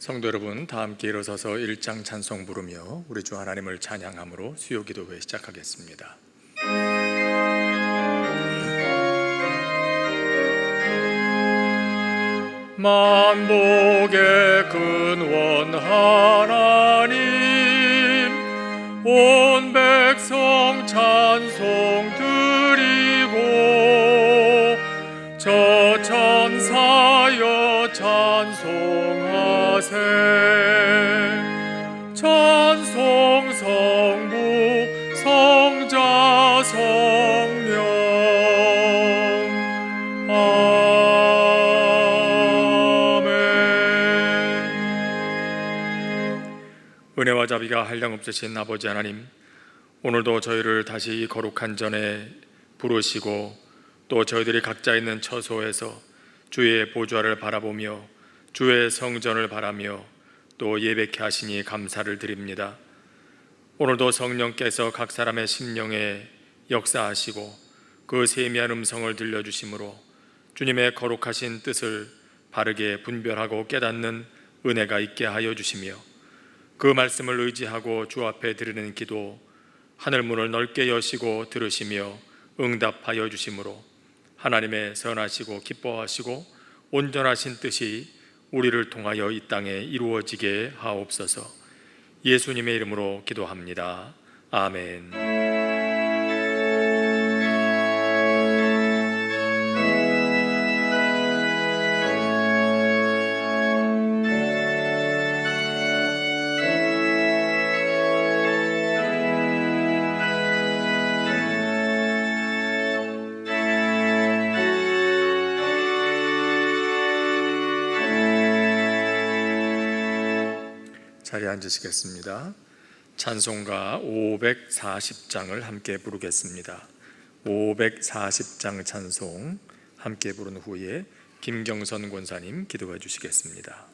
성도 여러분, 다 함께 일어서서 1장 찬송 부르며 우리 주 하나님을 찬양함으로 수요 기도회 시작하겠습니다. 만복의 근원 하나님, 온 백성 찬송 드리고 저 천사여 찬송하세. 찬송 성부 성자 성령. 은혜와 자비가 한량없으신 아버지 하나님, 오늘도 저희를 다시 거룩한 전에 부르시고 또 저희들이 각자 있는 처소에서 주의 보좌를 바라보며 주의 성전을 바라며 또 예배케 하시니 감사를 드립니다. 오늘도 성령께서 각 사람의 심령에 역사하시고 그 세미한 음성을 들려주심으로 주님의 거룩하신 뜻을 바르게 분별하고 깨닫는 은혜가 있게 하여 주시며, 그 말씀을 의지하고 주 앞에 드리는 기도 하늘문을 넓게 여시고 들으시며 응답하여 주심으로 하나님의 선하시고 기뻐하시고 온전하신 뜻이 우리를 통하여 이 땅에 이루어지게 하옵소서. 예수님의 이름으로 기도합니다. 아멘. 자리에 앉으시겠습니다. 찬송가 540장을 함께 부르겠습니다. 540장 찬송 함께 부른 후에 김경선 권사님 기도해 주시겠습니다.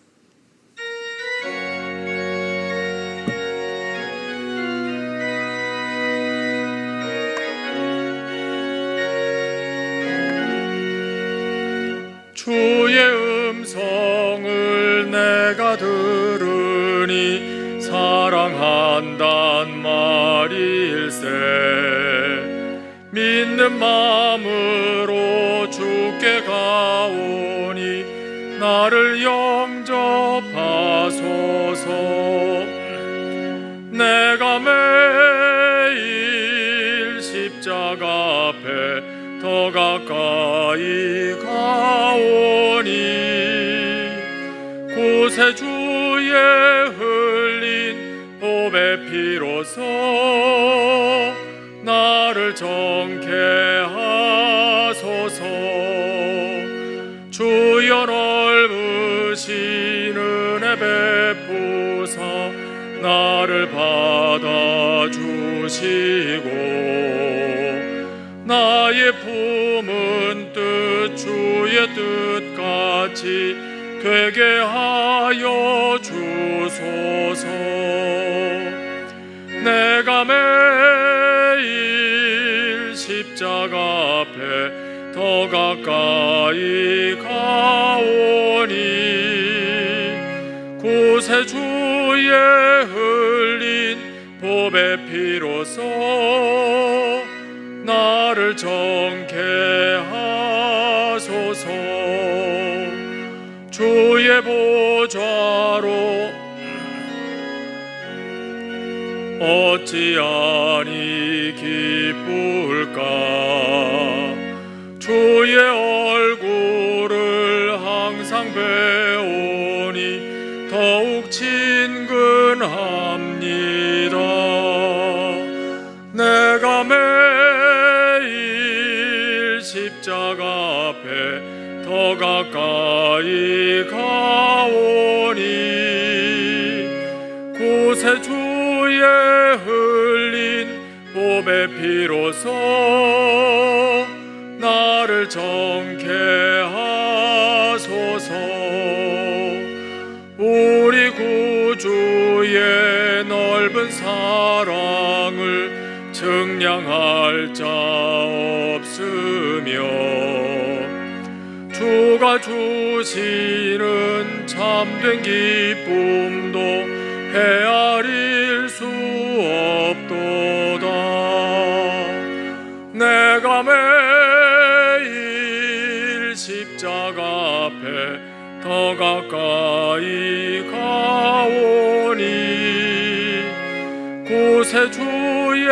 주의 음성을 내가 들으니 사랑한단 말일세. 믿는 마음으로 주께 가오니 나를 영접하소서. 내가 매일 십자가 앞에 더 가까이 가오니 구세주의 흘린 보배 피로써 나를 정케 하소서. 주여 넓으신 은혜 베푸사 나를 받아주시고 나의 품은 뜻 주의 뜻같이 되게 하여 주소서. 내가 매일 십자가 앞에 더 가까이 가오니 구세주의 흘린 보배 피로써 나를 정케 하소서. 주의 보좌로 어찌하니 기쁠까. 주의 얼굴을 항상 배우니 더욱 친근합니다. 내가 매일 십자가 앞에 더 가까이 가오니 구세주의 흘린 보배 피로써 나를 정케 하소서. 우리 구주의 넓은 사랑을 증량할 자 없으며 주 주가 주시는 참된 기쁨도 헤아릴 수 없도다. 내가 매일 십자가 앞에 더 가까이 가오니 구세주의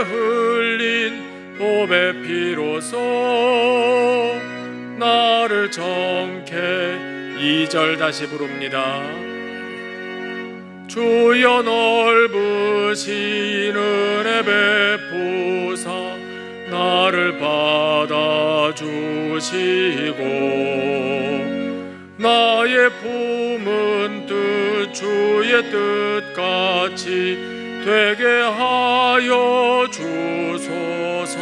흘린 보배 피로써 나를 정케. 2절 다시 부릅니다. 주여 넓으신 은혜 베푸사 나를 받아주시고 나의 품은 뜻 주의 뜻같이 되게 하여 주소서.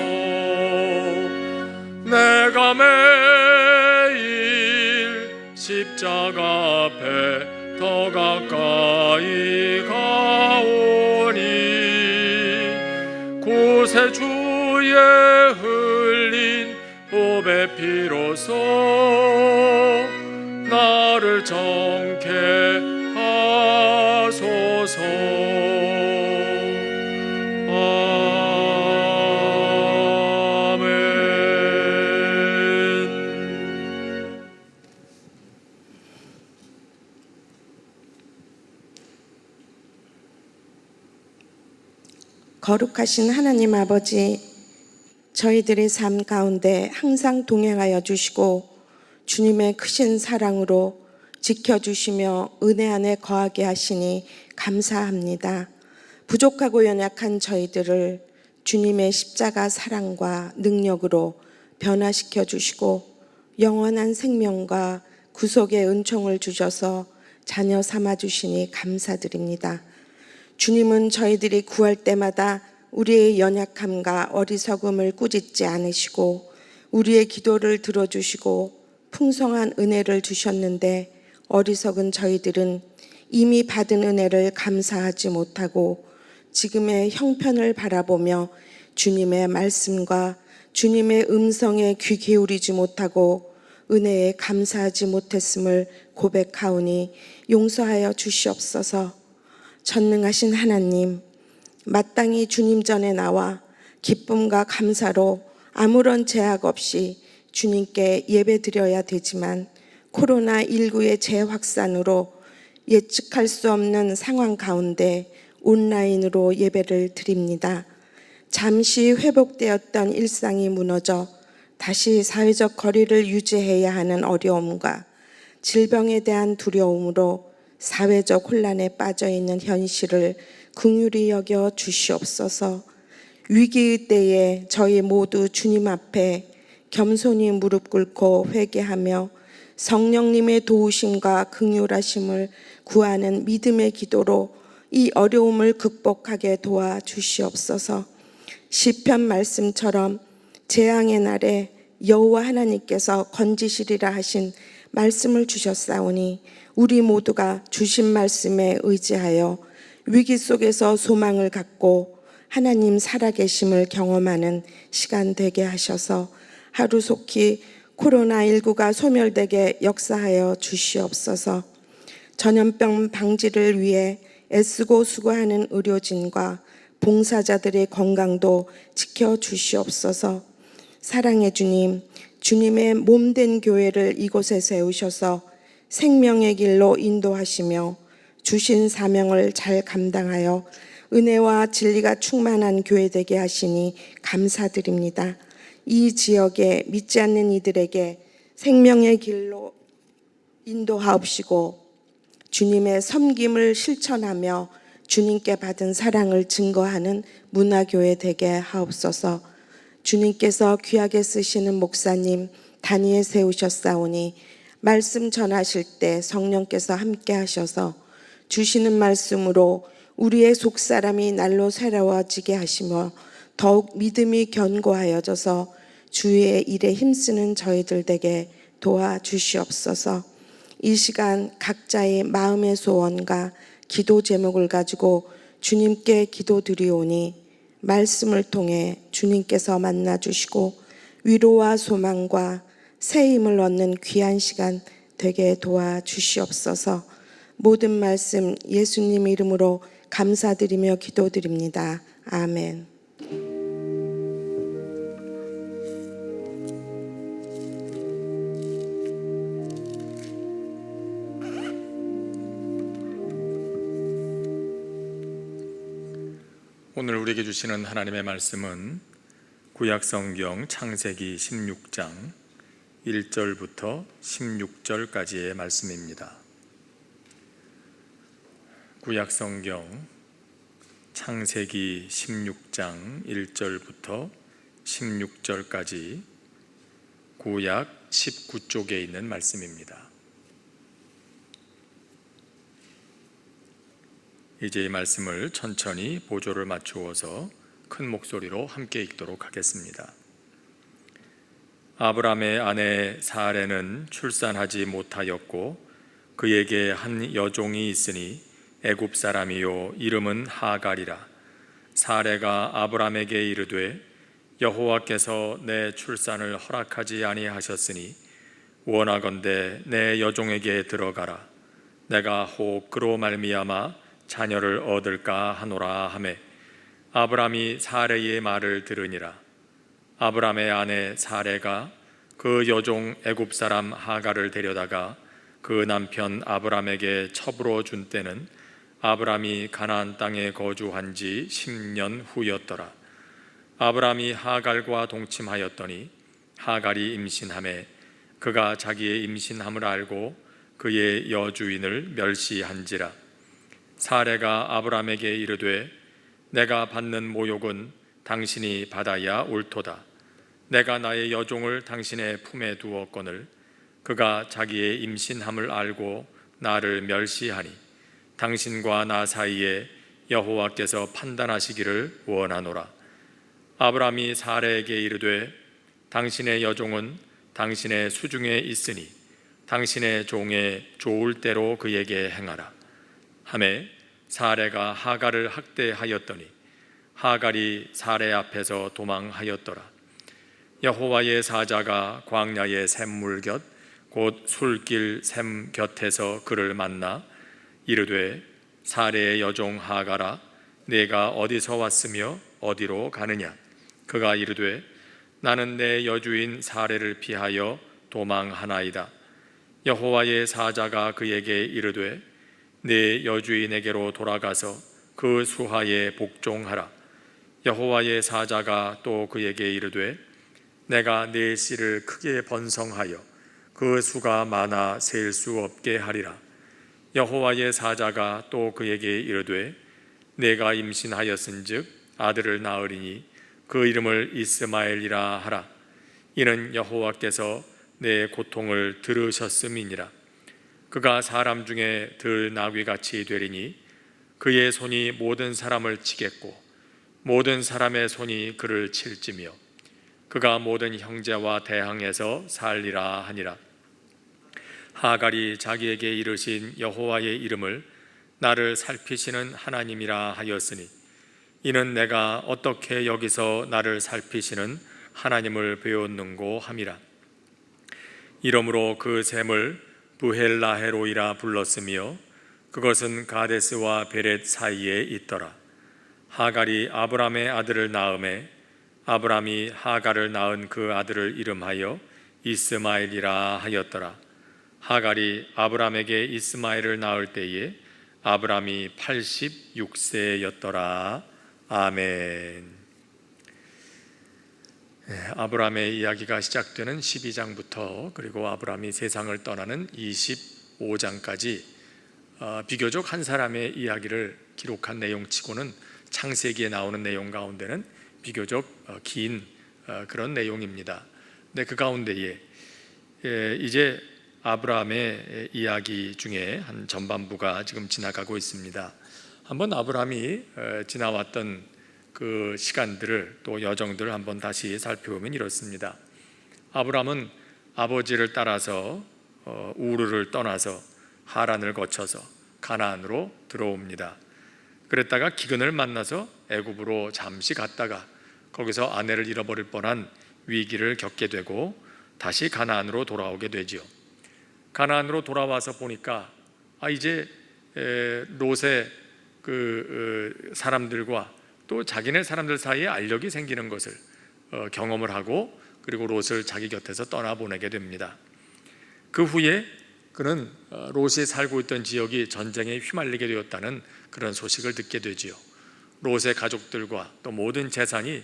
내가 매일 십자가 앞에 더 가까이 가오니 구세주의 흘린 보배 피로써 나를 정케 하소서. 거룩하신 하나님 아버지, 저희들의 삶 가운데 항상 동행하여 주시고 주님의 크신 사랑으로 지켜주시며 은혜 안에 거하게 하시니 감사합니다. 부족하고 연약한 저희들을 주님의 십자가 사랑과 능력으로 변화시켜 주시고 영원한 생명과 구속의 은총을 주셔서 자녀 삼아 주시니 감사드립니다. 주님은 저희들이 구할 때마다 우리의 연약함과 어리석음을 꾸짖지 않으시고 우리의 기도를 들어주시고 풍성한 은혜를 주셨는데 어리석은 저희들은 이미 받은 은혜를 감사하지 못하고 지금의 형편을 바라보며 주님의 말씀과 주님의 음성에 귀 기울이지 못하고 은혜에 감사하지 못했음을 고백하오니 용서하여 주시옵소서. 전능하신 하나님, 마땅히 주님 전에 나와 기쁨과 감사로 아무런 제약 없이 주님께 예배드려야 되지만 코로나19의 재확산으로 예측할 수 없는 상황 가운데 온라인으로 예배를 드립니다. 잠시 회복되었던 일상이 무너져 다시 사회적 거리를 유지해야 하는 어려움과 질병에 대한 두려움으로 사회적 혼란에 빠져있는 현실을 긍휼히 여겨 주시옵소서. 위기의 때에 저희 모두 주님 앞에 겸손히 무릎 꿇고 회개하며 성령님의 도우심과 긍휼하심을 구하는 믿음의 기도로 이 어려움을 극복하게 도와주시옵소서. 시편 말씀처럼 재앙의 날에 여호와 하나님께서 건지시리라 하신 말씀을 주셨사오니 우리 모두가 주신 말씀에 의지하여 위기 속에서 소망을 갖고 하나님 살아계심을 경험하는 시간 되게 하셔서 하루속히 코로나19가 소멸되게 역사하여 주시옵소서. 전염병 방지를 위해 애쓰고 수고하는 의료진과 봉사자들의 건강도 지켜주시옵소서. 사랑의 주님, 주님의 몸된 교회를 이곳에 세우셔서 생명의 길로 인도하시며 주신 사명을 잘 감당하여 은혜와 진리가 충만한 교회 되게 하시니 감사드립니다. 이 지역에 믿지 않는 이들에게 생명의 길로 인도하옵시고 주님의 섬김을 실천하며 주님께 받은 사랑을 증거하는 문화교회 되게 하옵소서. 주님께서 귀하게 쓰시는 목사님 단위에 세우셨사오니 말씀 전하실 때 성령께서 함께 하셔서 주시는 말씀으로 우리의 속사람이 날로 새로워지게 하시며 더욱 믿음이 견고하여져서 주의 일에 힘쓰는 저희들 되게 도와주시옵소서. 이 시간 각자의 마음의 소원과 기도 제목을 가지고 주님께 기도드리오니 말씀을 통해 주님께서 만나주시고 위로와 소망과 새 힘을 얻는 귀한 시간 되게 도와주시옵소서. 모든 말씀 예수님 이름으로 감사드리며 기도드립니다. 아멘. 오늘 우리에게 주시는 하나님의 말씀은 구약성경 창세기 16장 1절부터 16절까지의 말씀입니다. 구약성경 창세기 16장 1절부터 16절까지 구약 19쪽에 있는 말씀입니다. 이제 이 말씀을 천천히 보조를 맞추어서 큰 목소리로 함께 읽도록 하겠습니다. 아브라함의 아내 사레는 출산하지 못하였고 그에게 한 여종이 있으니 애굽 사람이요 이름은 하갈이라. 사레가 아브라함에게 이르되 여호와께서 내 출산을 허락하지 아니하셨으니 원하건대 내 여종에게 들어가라. 내가 혹 그로 말미암아 자녀를 얻을까 하노라 하매 아브라함이 사레의 말을 들으니라. 아브라함의 아내 사레가 그 여종 애굽 사람 하갈을 데려다가 그 남편 아브라함에게 첩으로 준 때는 아브라함이 가나안 땅에 거주한 지 10년 후였더라. 아브라함이 하갈과 동침하였더니 하갈이 임신하매 그가 자기의 임신함을 알고 그의 여주인을 멸시한지라. 사레가 아브라함에게 이르되 내가 받는 모욕은 당신이 받아야 옳도다. 내가 나의 여종을 당신의 품에 두었거늘 그가 자기의 임신함을 알고 나를 멸시하니 당신과 나 사이에 여호와께서 판단하시기를 원하노라. 아브라함이 사레에게 이르되 당신의 여종은 당신의 수중에 있으니 당신의 종의 좋을 대로 그에게 행하라 하매 사레가 하갈을 학대하였더니 하갈이 사레 앞에서 도망하였더라. 여호와의 사자가 광야의 샘물 곁 곧 술길 샘 곁에서 그를 만나 이르되 사레의 여종 하갈아 네가 어디서 왔으며 어디로 가느냐. 그가 이르되 나는 내 여주인 사레를 피하여 도망하나이다. 여호와의 사자가 그에게 이르되 네 여주인에게로 돌아가서 그 수하에 복종하라. 여호와의 사자가 또 그에게 이르되 내가 네 씨를 크게 번성하여 그 수가 많아 셀 수 없게 하리라. 여호와의 사자가 또 그에게 이르되 내가 임신하였은즉 아들을 낳으리니 그 이름을 이스마엘이라 하라. 이는 여호와께서 내 고통을 들으셨음이니라. 그가 사람 중에 들 나귀같이 되리니 그의 손이 모든 사람을 치겠고 모든 사람의 손이 그를 칠지며 그가 모든 형제와 대항해서 살리라 하니라. 하갈이 자기에게 이르신 여호와의 이름을 나를 살피시는 하나님이라 하였으니 이는 내가 어떻게 여기서 나를 살피시는 하나님을 배웠는고 함이라. 이러므로 그 샘을 부헬라헤로이라 불렀으며 그것은 가데스와 베렛 사이에 있더라. 하갈이 아브람의 아들을 낳음에 아브람이 하갈을 낳은 그 아들을 이름하여 이스마엘이라 하였더라. 하갈이 아브람에게 이스마엘을 낳을 때에 아브람이 86세였더라. 아멘. 아브람의 이야기가 시작되는 12장부터 그리고 아브람이 세상을 떠나는 25장까지 비교적 한 사람의 이야기를 기록한 내용치고는 창세기에 나오는 내용 가운데는 비교적 긴 그런 내용입니다. 근데 그 가운데에 이제 아브라함의 이야기 중에 한 전반부가 지금 지나가고 있습니다. 한번 아브라함이 지나왔던 그 시간들을 또 여정들을 한번 다시 살펴보면 이렇습니다. 아브라함은 아버지를 따라서 우르를 떠나서 하란을 거쳐서 가나안으로 들어옵니다. 그랬다가 기근을 만나서 애굽으로 잠시 갔다가 거기서 아내를 잃어버릴 뻔한 위기를 겪게 되고 다시 가나안으로 돌아오게 되지요. 가나안으로 돌아와서 보니까 이제 롯의 그 사람들과 또 자기네 사람들 사이에 알력이 생기는 것을 경험을 하고, 그리고 롯을 자기 곁에서 떠나보내게 됩니다. 그 후에 그는 롯이 살고 있던 지역이 전쟁에 휘말리게 되었다는 그런 소식을 듣게 되지요. 롯의 가족들과 또 모든 재산이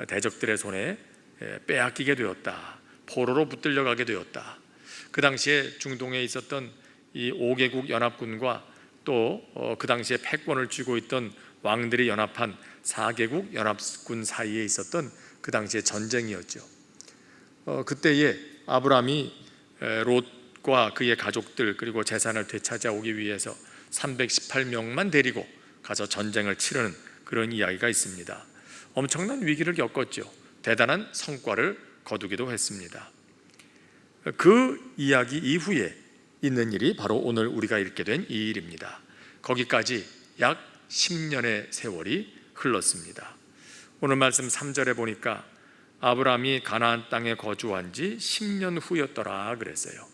대적들의 손에 빼앗기게 되었다. 포로로 붙들려가게 되었다. 그 당시에 중동에 있었던 이 5개국 연합군과 또 그 당시에 패권을 쥐고 있던 왕들이 연합한 4개국 연합군 사이에 있었던 그 당시의 전쟁이었죠. 그때에 아브라함이 롯과 그의 가족들 그리고 재산을 되찾아오기 위해서 318명만 데리고 가서 전쟁을 치르는 그런 이야기가 있습니다. 엄청난 위기를 겪었죠. 대단한 성과를 거두기도 했습니다. 그 이야기 이후에 있는 일이 바로 오늘 우리가 읽게 된 이 일입니다. 거기까지 약 10년의 세월이 흘렀습니다. 오늘 말씀 3절에 보니까 아브라함이 가나안 땅에 거주한 지 10년 후였더라 그랬어요.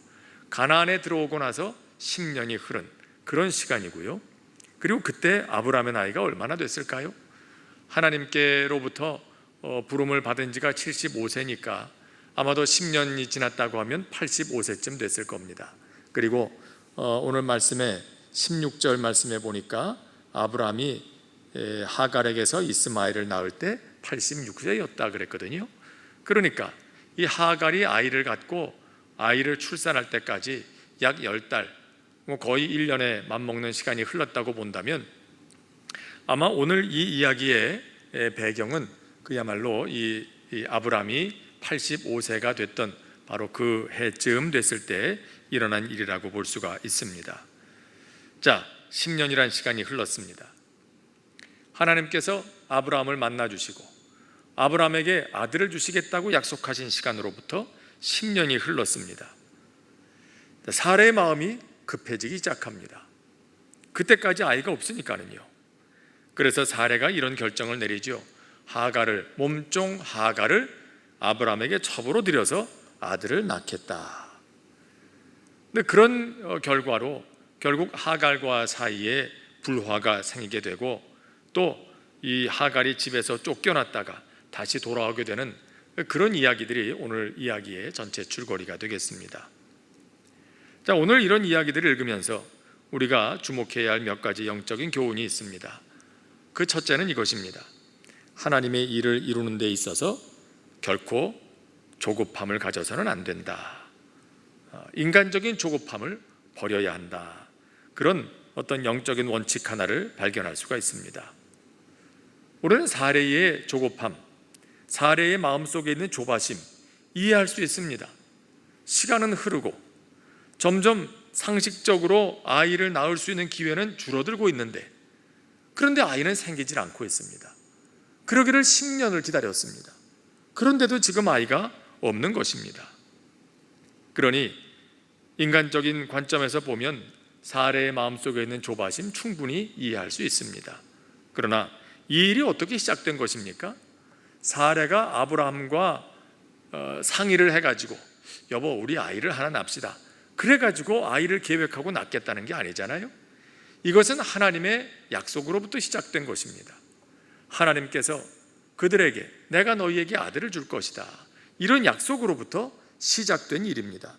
가나안에 들어오고 나서 10년이 흐른 그런 시간이고요. 그리고 그때 아브라함의 나이가 얼마나 됐을까요? 하나님께로부터 부름을 받은 지가 75세니까 아마도 10년이 지났다고 하면 85세쯤 됐을 겁니다. 그리고 오늘 말씀에 16절 말씀에 보니까 아브라함이 하갈에게서 이스마엘을 낳을 때 86세였다 그랬거든요. 그러니까 이 하갈이 아이를 갖고 아이를 출산할 때까지 약 10달, 거의 1년에 맞먹는 시간이 흘렀다고 본다면 아마 오늘 이 이야기의 배경은 그야말로 이 아브라함이 85세가 됐던 바로 그 해쯤 됐을 때 일어난 일이라고 볼 수가 있습니다. 자, 10년이란 시간이 흘렀습니다. 하나님께서 아브라함을 만나주시고 아브라함에게 아들을 주시겠다고 약속하신 시간으로부터 10년이 흘렀습니다. 사라의 마음이 급해지기 시작합니다. 그때까지 아이가 없으니까는요. 그래서 사라가 이런 결정을 내리죠. 하갈을, 몸종 하갈을 아브라함에게 첩으로 들여서 아들을 낳겠다. 근데 그런 결과로 결국 하갈과 사이에 불화가 생기게 되고 또 이 하갈이 집에서 쫓겨났다가 다시 돌아오게 되는 그런 이야기들이 오늘 이야기의 전체 줄거리가 되겠습니다. 자, 오늘 이런 이야기들을 읽으면서 우리가 주목해야 할 몇 가지 영적인 교훈이 있습니다. 그 첫째는 이것입니다. 하나님의 일을 이루는 데 있어서 결코 조급함을 가져서는 안 된다. 인간적인 조급함을 버려야 한다. 그런 어떤 영적인 원칙 하나를 발견할 수가 있습니다. 우리는 사레의 조급함, 사레의 마음속에 있는 조바심 이해할 수 있습니다. 시간은 흐르고 점점 상식적으로 아이를 낳을 수 있는 기회는 줄어들고 있는데 그런데 아이는 생기질 않고 있습니다. 그러기를 10년을 기다렸습니다. 그런데도 지금 아이가 없는 것입니다. 그러니 인간적인 관점에서 보면 사레의 마음속에 있는 조바심 충분히 이해할 수 있습니다. 그러나 이 일이 어떻게 시작된 것입니까? 사레가 아브라함과 상의를 해가지고 여보 우리 아이를 하나 낳읍시다. 그래가지고 아이를 계획하고 낳겠다는 게 아니잖아요. 이것은 하나님의 약속으로부터 시작된 것입니다. 하나님께서 그들에게 내가 너희에게 아들을 줄 것이다. 이런 약속으로부터 시작된 일입니다.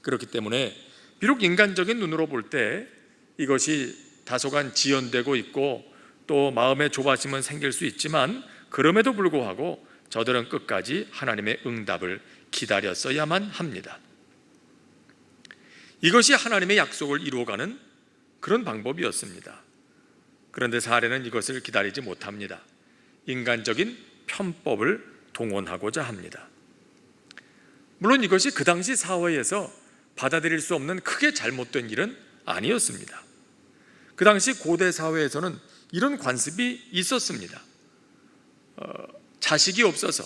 그렇기 때문에 비록 인간적인 눈으로 볼 때 이것이 다소간 지연되고 있고 또 마음의 조바심은 생길 수 있지만 그럼에도 불구하고 저들은 끝까지 하나님의 응답을 기다렸어야만 합니다. 이것이 하나님의 약속을 이루어가는 그런 방법이었습니다. 그런데 사레는 이것을 기다리지 못합니다. 인간적인 편법을 동원하고자 합니다. 물론 이것이 그 당시 사회에서 받아들일 수 없는 크게 잘못된 일은 아니었습니다. 그 당시 고대 사회에서는 이런 관습이 있었습니다. 자식이 없어서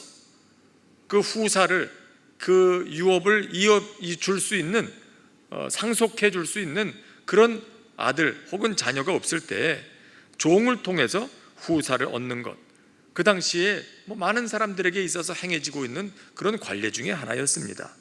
그 후사를 그 유업을 줄 수 있는 상속해 줄 수 있는 그런 아들 혹은 자녀가 없을 때 종을 통해서 후사를 얻는 것, 그 당시에 많은 사람들에게 있어서 행해지고 있는 그런 관례 중에 하나였습니다.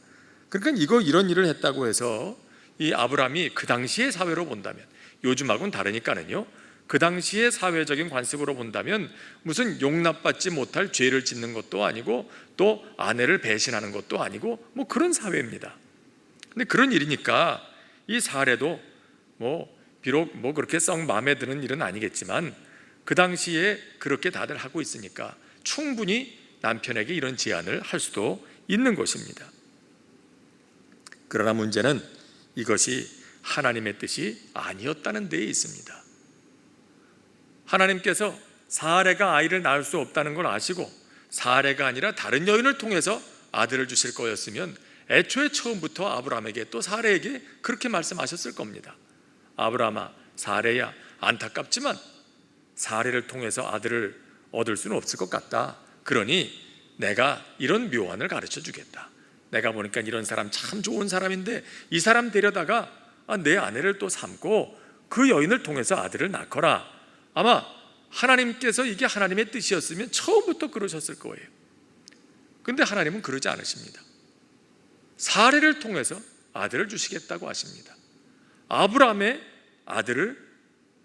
그러니까 이런 일을 했다고 해서 이 아브라함이 그 당시의 사회로 본다면, 요즘하고는 다르니까는요, 그 당시의 사회적인 관습으로 본다면 무슨 용납받지 못할 죄를 짓는 것도 아니고 또 아내를 배신하는 것도 아니고 뭐 그런 사회입니다. 근데 그런 일이니까 이 사례도 비록 그렇게 썩 마음에 드는 일은 아니겠지만 그 당시에 그렇게 다들 하고 있으니까 충분히 남편에게 이런 제안을 할 수도 있는 것입니다. 그러나 문제는 이것이 하나님의 뜻이 아니었다는 데에 있습니다. 하나님께서 사레가 아이를 낳을 수 없다는 걸 아시고 사레가 아니라 다른 여인을 통해서 아들을 주실 거였으면 애초에 처음부터 아브라함에게 또 사레에게 그렇게 말씀하셨을 겁니다. 아브라함아, 사레야, 안타깝지만 사레를 통해서 아들을 얻을 수는 없을 것 같다. 그러니 내가 이런 묘안을 가르쳐 주겠다. 내가 보니까 이런 사람 참 좋은 사람인데 이 사람 데려다가 내 아내를 또 삼고 그 여인을 통해서 아들을 낳거라. 아마 하나님께서 이게 하나님의 뜻이었으면 처음부터 그러셨을 거예요. 근데 하나님은 그러지 않으십니다. 사레를 통해서 아들을 주시겠다고 하십니다. 아브라함의 아들을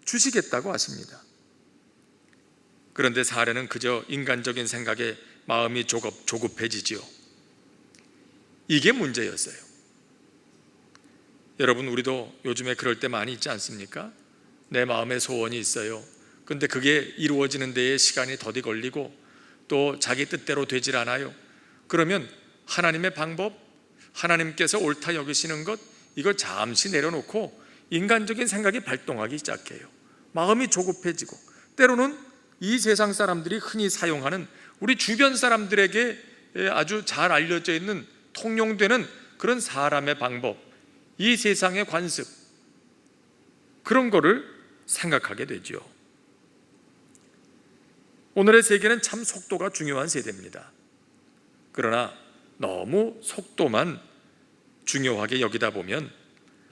주시겠다고 하십니다. 그런데 사레는 그저 인간적인 생각에 마음이 조급해지지요. 이게 문제였어요. 여러분, 우리도 요즘에 그럴 때 많이 있지 않습니까? 내 마음에 소원이 있어요. 근데 그게 이루어지는 데에 시간이 더디 걸리고 또 자기 뜻대로 되질 않아요. 그러면 하나님의 방법, 하나님께서 옳다 여기시는 것, 이걸 잠시 내려놓고 인간적인 생각이 발동하기 시작해요. 마음이 조급해지고 때로는 이 세상 사람들이 흔히 사용하는 우리 주변 사람들에게 아주 잘 알려져 있는 통용되는 그런 사람의 방법, 이 세상의 관습, 그런 거를 생각하게 되죠. 오늘의 세계는 참 속도가 중요한 세대입니다. 그러나 너무 속도만 중요하게 여기다 보면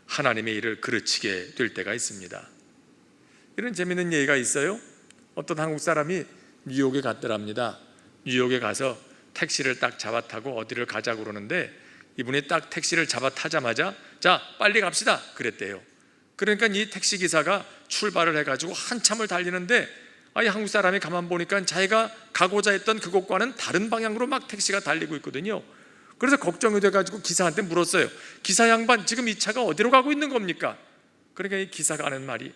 하나님의 일을 그르치게 될 때가 있습니다. 이런 재미있는 얘기가 있어요. 어떤 한국 사람이 뉴욕에 갔더랍니다. 뉴욕에 가서 택시를 딱 잡아 타고 어디를 가자고 그러는데 이분이 딱 택시를 잡아 타자마자 자, 빨리 갑시다 그랬대요. 그러니까 이 택시기사가 출발을 해가지고 한참을 달리는데 이 한국 사람이 가만 보니까 자기가 가고자 했던 그곳과는 다른 방향으로 막 택시가 달리고 있거든요. 그래서 걱정이 돼가지고 기사한테 물었어요. 기사 양반, 지금 이 차가 어디로 가고 있는 겁니까? 그러니까 이 기사가 하는 말이,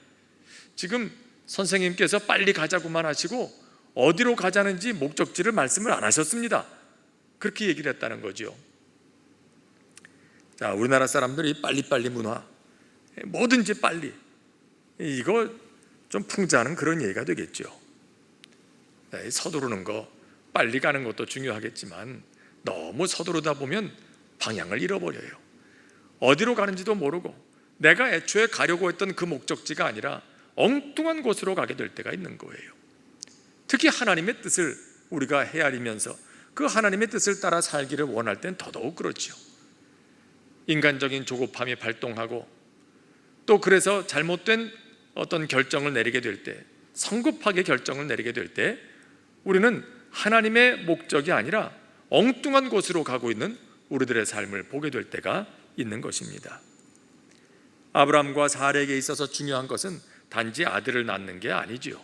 지금 선생님께서 빨리 가자고만 하시고 어디로 가자는지 목적지를 말씀을 안 하셨습니다. 그렇게 얘기를 했다는 거죠. 자, 우리나라 사람들이 빨리빨리 문화, 뭐든지 빨리, 이거 좀 풍자하는 그런 얘기가 되겠죠. 서두르는 거, 빨리 가는 것도 중요하겠지만 너무 서두르다 보면 방향을 잃어버려요. 어디로 가는지도 모르고 내가 애초에 가려고 했던 그 목적지가 아니라 엉뚱한 곳으로 가게 될 때가 있는 거예요. 특히 하나님의 뜻을 우리가 헤아리면서 그 하나님의 뜻을 따라 살기를 원할 땐 더더욱 그렇죠. 인간적인 조급함이 발동하고 또 그래서 잘못된 어떤 결정을 내리게 될 때, 성급하게 결정을 내리게 될 때 우리는 하나님의 목적이 아니라 엉뚱한 곳으로 가고 있는 우리들의 삶을 보게 될 때가 있는 것입니다. 아브라함과 사레에게 있어서 중요한 것은 단지 아들을 낳는 게 아니지요.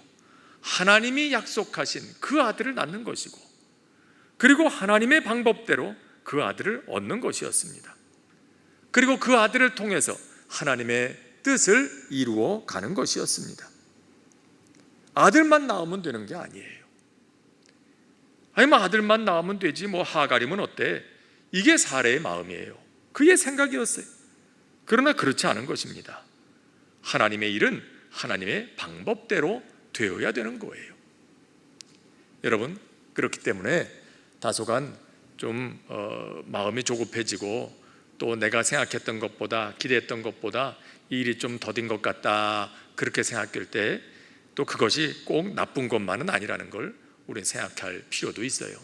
하나님이 약속하신 그 아들을 낳는 것이고, 그리고 하나님의 방법대로 그 아들을 얻는 것이었습니다. 그리고 그 아들을 통해서 하나님의 뜻을 이루어 가는 것이었습니다. 아들만 낳으면 되는 게 아니에요. 아들만 낳으면 되지, 하가림은 어때? 이게 사레의 마음이에요. 그의 생각이었어요. 그러나 그렇지 않은 것입니다. 하나님의 일은 하나님의 방법대로 되어야 되는 거예요. 여러분, 그렇기 때문에 다소간 좀 마음이 조급해지고 또 내가 생각했던 것보다, 기대했던 것보다 이 일이 좀 더딘 것 같다, 그렇게 생각할 때 또 그것이 꼭 나쁜 것만은 아니라는 걸 우리는 생각할 필요도 있어요.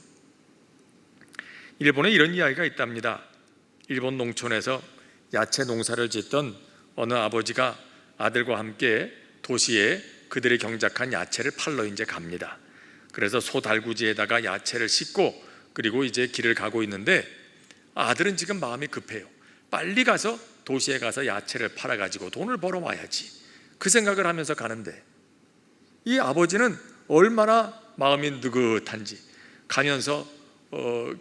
일본에 이런 이야기가 있답니다. 일본 농촌에서 야채 농사를 짓던 어느 아버지가 아들과 함께 도시에 그들이 경작한 야채를 팔러 이제 갑니다. 그래서 소 달구지에다가 야채를 싣고 그리고 이제 길을 가고 있는데 아들은 지금 마음이 급해요. 빨리 가서 도시에 가서 야채를 팔아가지고 돈을 벌어와야지, 그 생각을 하면서 가는데, 이 아버지는 얼마나 마음이 느긋한지 가면서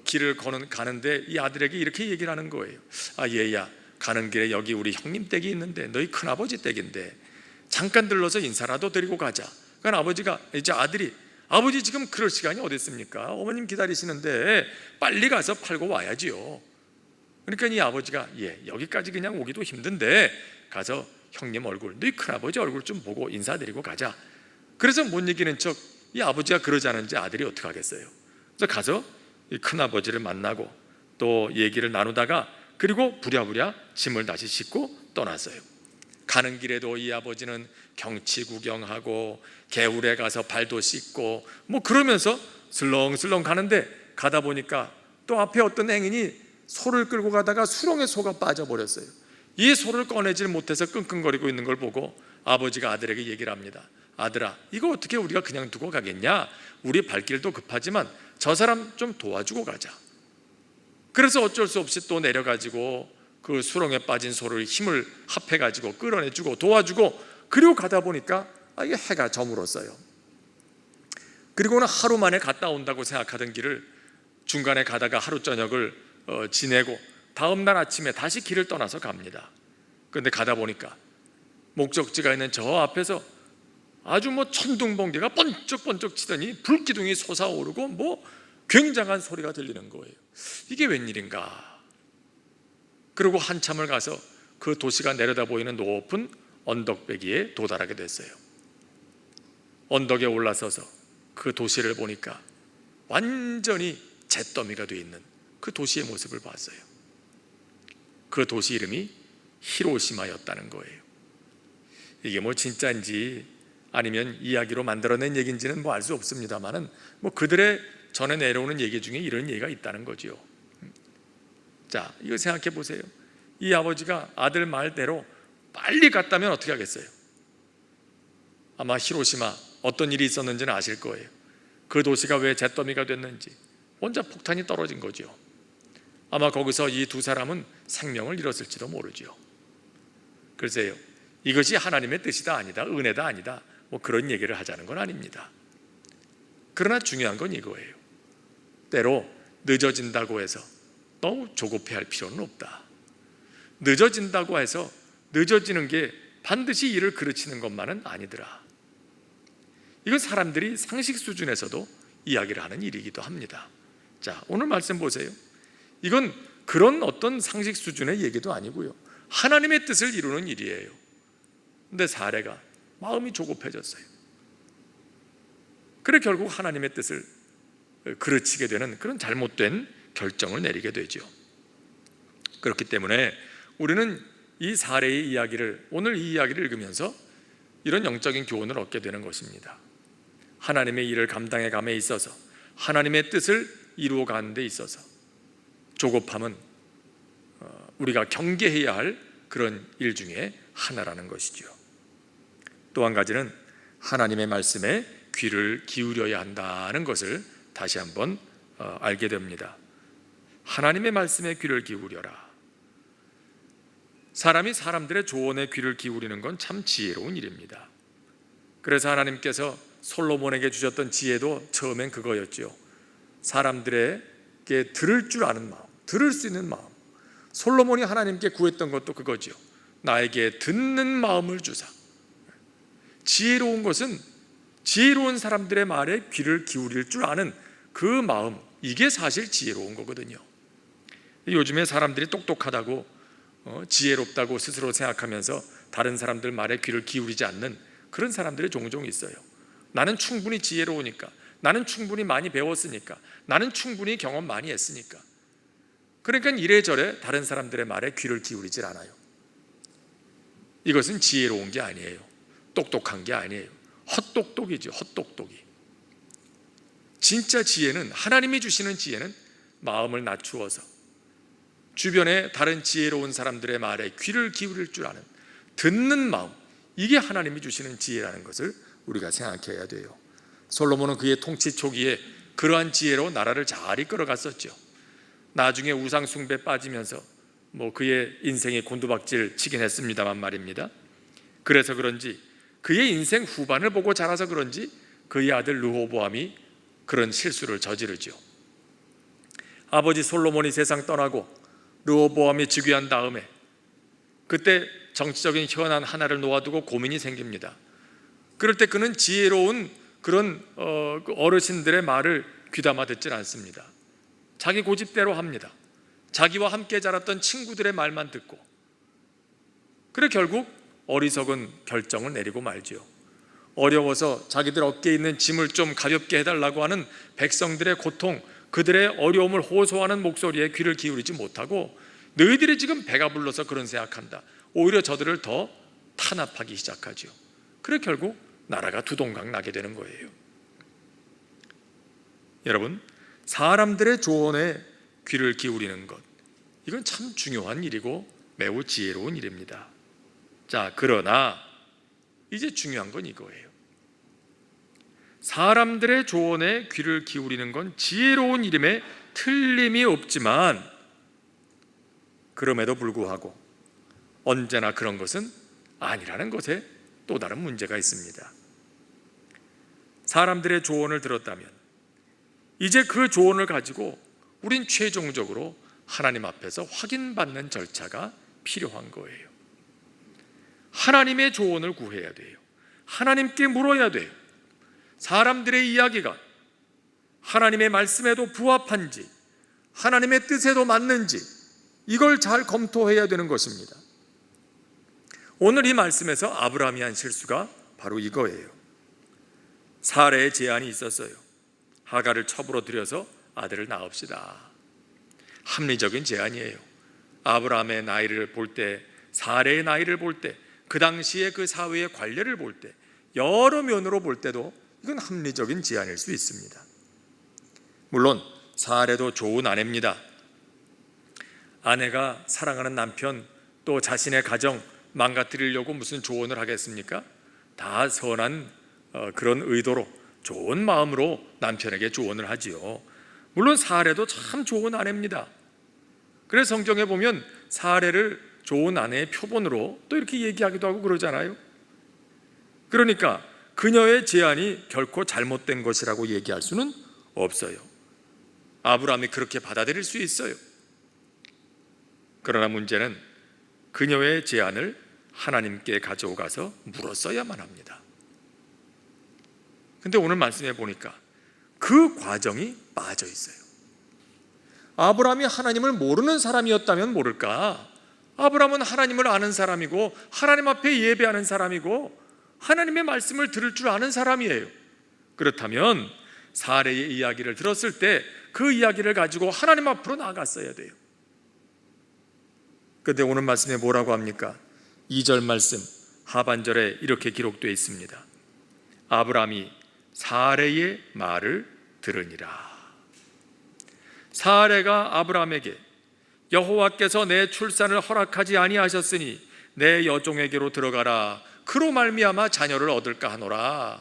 길을 가는데 이 아들에게 이렇게 얘기를 하는 거예요. 아, 얘야, 가는 길에 여기 우리 형님 댁이 있는데, 너희 큰아버지 댁인데 잠깐 들러서 인사라도 드리고 가자. 그러니까 아버지가, 이제 아들이, 아버지 지금 그럴 시간이 어디 있습니까? 어머님 기다리시는데 빨리 가서 팔고 와야지요. 그러니까 이 아버지가, 예, 여기까지 그냥 오기도 힘든데 가서 형님 얼굴, 너희 큰아버지 얼굴 좀 보고 인사드리고 가자. 그래서 못 이기는 척 이 아버지가 그러자는지 아들이 어떻게 하겠어요? 그래서 가서 이 큰아버지를 만나고 또 얘기를 나누다가, 그리고 부랴부랴 짐을 다시 싣고 떠났어요. 가는 길에도 이 아버지는 경치 구경하고 개울에 가서 발도 씻고 뭐 그러면서 슬렁슬렁 가는데, 가다 보니까 또 앞에 어떤 행인이 소를 끌고 가다가 수렁에 소가 빠져버렸어요. 이 소를 꺼내질 못해서 끙끙거리고 있는 걸 보고 아버지가 아들에게 얘기를 합니다. 아들아, 이거 어떻게 우리가 그냥 두고 가겠냐? 우리 발길도 급하지만 저 사람 좀 도와주고 가자. 그래서 어쩔 수 없이 또 내려가지고 그 수렁에 빠진 소를 힘을 합해가지고 끌어내주고 도와주고, 그리고 가다 보니까 이게 해가 저물었어요. 그리고는 하루 만에 갔다 온다고 생각하던 길을 중간에 가다가 하루 저녁을 지내고 다음날 아침에 다시 길을 떠나서 갑니다. 그런데 가다 보니까 목적지가 있는 저 앞에서 아주 뭐 천둥번개가 번쩍번쩍 치더니 불기둥이 솟아오르고 뭐 굉장한 소리가 들리는 거예요. 이게 웬일인가? 그리고 한참을 가서 그 도시가 내려다 보이는 높은 언덕배기에 도달하게 됐어요. 언덕에 올라서서 그 도시를 보니까 완전히 잿더미가 되어 있는 그 도시의 모습을 봤어요. 그 도시 이름이 히로시마였다는 거예요. 이게 뭐 진짜인지 아니면 이야기로 만들어낸 얘기인지는 뭐 알 수 없습니다만은, 뭐 그들의 전에 내려오는 얘기 중에 이런 얘기가 있다는 거죠. 자, 이거 생각해 보세요. 이 아버지가 아들 말대로 빨리 갔다면 어떻게 하겠어요? 아마 히로시마 어떤 일이 있었는지는 아실 거예요. 그 도시가 왜 잿더미가 됐는지, 혼자 폭탄이 떨어진 거죠. 아마 거기서 이 두 사람은 생명을 잃었을지도 모르죠. 글쎄요, 이것이 하나님의 뜻이다 아니다, 은혜다 아니다, 뭐 그런 얘기를 하자는 건 아닙니다. 그러나 중요한 건 이거예요. 때로 늦어진다고 해서 너무 조급해할 필요는 없다. 늦어진다고 해서 늦어지는 게 반드시 일을 그르치는 것만은 아니더라. 이건 사람들이 상식 수준에서도 이야기를 하는 일이기도 합니다. 자, 오늘 말씀 보세요. 이건 그런 어떤 상식 수준의 얘기도 아니고요, 하나님의 뜻을 이루는 일이에요. 근데 사례가 마음이 조급해졌어요. 그래 결국 하나님의 뜻을 그르치게 되는 그런 잘못된 결정을 내리게 되죠. 그렇기 때문에 우리는 이 사례의 이야기를, 오늘 이 이야기를 읽으면서 이런 영적인 교훈을 얻게 되는 것입니다. 하나님의 일을 감당해 감에 있어서, 하나님의 뜻을 이루어 가는 데 있어서 조급함은 우리가 경계해야 할 그런 일 중에 하나라는 것이죠. 또 한 가지는 하나님의 말씀에 귀를 기울여야 한다는 것을 다시 한번 알게 됩니다. 하나님의 말씀에 귀를 기울여라. 사람이 사람들의 조언에 귀를 기울이는 건 참 지혜로운 일입니다. 그래서 하나님께서 솔로몬에게 주셨던 지혜도 처음엔 그거였죠. 사람들에게 들을 줄 아는 마음, 들을 수 있는 마음. 솔로몬이 하나님께 구했던 것도 그거죠. 나에게 듣는 마음을 주사. 지혜로운 것은 지혜로운 사람들의 말에 귀를 기울일 줄 아는 그 마음, 이게 사실 지혜로운 거거든요. 요즘에 사람들이 똑똑하다고 지혜롭다고 스스로 생각하면서 다른 사람들 말에 귀를 기울이지 않는 그런 사람들이 종종 있어요. 나는 충분히 지혜로우니까, 나는 충분히 많이 배웠으니까, 나는 충분히 경험 많이 했으니까. 그러니까 이래저래 다른 사람들의 말에 귀를 기울이질 않아요. 이것은 지혜로운 게 아니에요. 똑똑한 게 아니에요. 헛똑똑이죠. 헛똑똑이. 진짜 지혜는, 하나님이 주시는 지혜는 마음을 낮추어서 주변에 다른 지혜로운 사람들의 말에 귀를 기울일 줄 아는 듣는 마음, 이게 하나님이 주시는 지혜라는 것을 우리가 생각해야 돼요. 솔로몬은 그의 통치 초기에 그러한 지혜로 나라를 잘 이끌어갔었죠. 나중에 우상 숭배에 빠지면서 그의 인생이 곤두박질 치긴 했습니다만 말입니다. 그래서 그런지 그의 인생 후반을 보고 자라서 그런지 그의 아들 르호보암이 그런 실수를 저지르죠. 아버지 솔로몬이 세상 떠나고 르호보암이 즉위한 다음에 그때 정치적인 현안 하나를 놓아두고 고민이 생깁니다. 그럴 때 그는 지혜로운 그런 어르신들의 말을 귀담아 듣질 않습니다. 자기 고집대로 합니다. 자기와 함께 자랐던 친구들의 말만 듣고, 그래 결국 어리석은 결정을 내리고 말지요. 어려워서 자기들 어깨에 있는 짐을 좀 가볍게 해달라고 하는 백성들의 고통, 그들의 어려움을 호소하는 목소리에 귀를 기울이지 못하고 너희들이 지금 배가 불러서 그런 생각한다, 오히려 저들을 더 탄압하기 시작하죠. 그래 결국 나라가 두동강 나게 되는 거예요. 여러분, 사람들의 조언에 귀를 기울이는 것, 이건 참 중요한 일이고 매우 지혜로운 일입니다. 자, 그러나 이제 중요한 건 이거예요. 사람들의 조언에 귀를 기울이는 건 지혜로운 일임에 틀림이 없지만, 그럼에도 불구하고 언제나 그런 것은 아니라는 것에 또 다른 문제가 있습니다. 사람들의 조언을 들었다면 이제 그 조언을 가지고 우린 최종적으로 하나님 앞에서 확인받는 절차가 필요한 거예요. 하나님의 조언을 구해야 돼요. 하나님께 물어야 돼요. 사람들의 이야기가 하나님의 말씀에도 부합한지, 하나님의 뜻에도 맞는지, 이걸 잘 검토해야 되는 것입니다. 오늘 이 말씀에서 아브라함이 한 실수가 바로 이거예요. 사례의 제안이 있었어요. 하갈을 첩으로 들여서 아들을 낳읍시다. 합리적인 제안이에요. 아브라함의 나이를 볼 때, 사례의 나이를 볼 때, 그 당시에 그 사회의 관례를 볼 때, 여러 면으로 볼 때도 이건 합리적인 제안일 수 있습니다. 물론 사례도 좋은 아내입니다. 아내가 사랑하는 남편, 또 자신의 가정 망가뜨리려고 무슨 조언을 하겠습니까? 다 선한 그런 의도로, 좋은 마음으로 남편에게 조언을 하지요. 물론 사례도 참 좋은 아내입니다. 그래서 성경에 보면 사례를 좋은 아내의 표본으로 또 이렇게 얘기하기도 하고 그러잖아요. 그러니까 그녀의 제안이 결코 잘못된 것이라고 얘기할 수는 없어요. 아브라함이 그렇게 받아들일 수 있어요. 그러나 문제는 그녀의 제안을 하나님께 가져가서 물었어야만 합니다. 근데 오늘 말씀해 보니까 그 과정이 빠져 있어요. 아브라함이 하나님을 모르는 사람이었다면 모를까? 아브라함은 하나님을 아는 사람이고 하나님 앞에 예배하는 사람이고 하나님의 말씀을 들을 줄 아는 사람이에요. 그렇다면 사례의 이야기를 들었을 때 그 이야기를 가지고 하나님 앞으로 나아갔어야 돼요. 그런데 오늘 말씀에 뭐라고 합니까? 2절 말씀 하반절에 이렇게 기록되어 있습니다. 아브라함이 사례의 말을 들으니라. 사례가 아브라함에게 여호와께서 내 출산을 허락하지 아니하셨으니 내 여종에게로 들어가라, 그로 말미암아 자녀를 얻을까 하노라,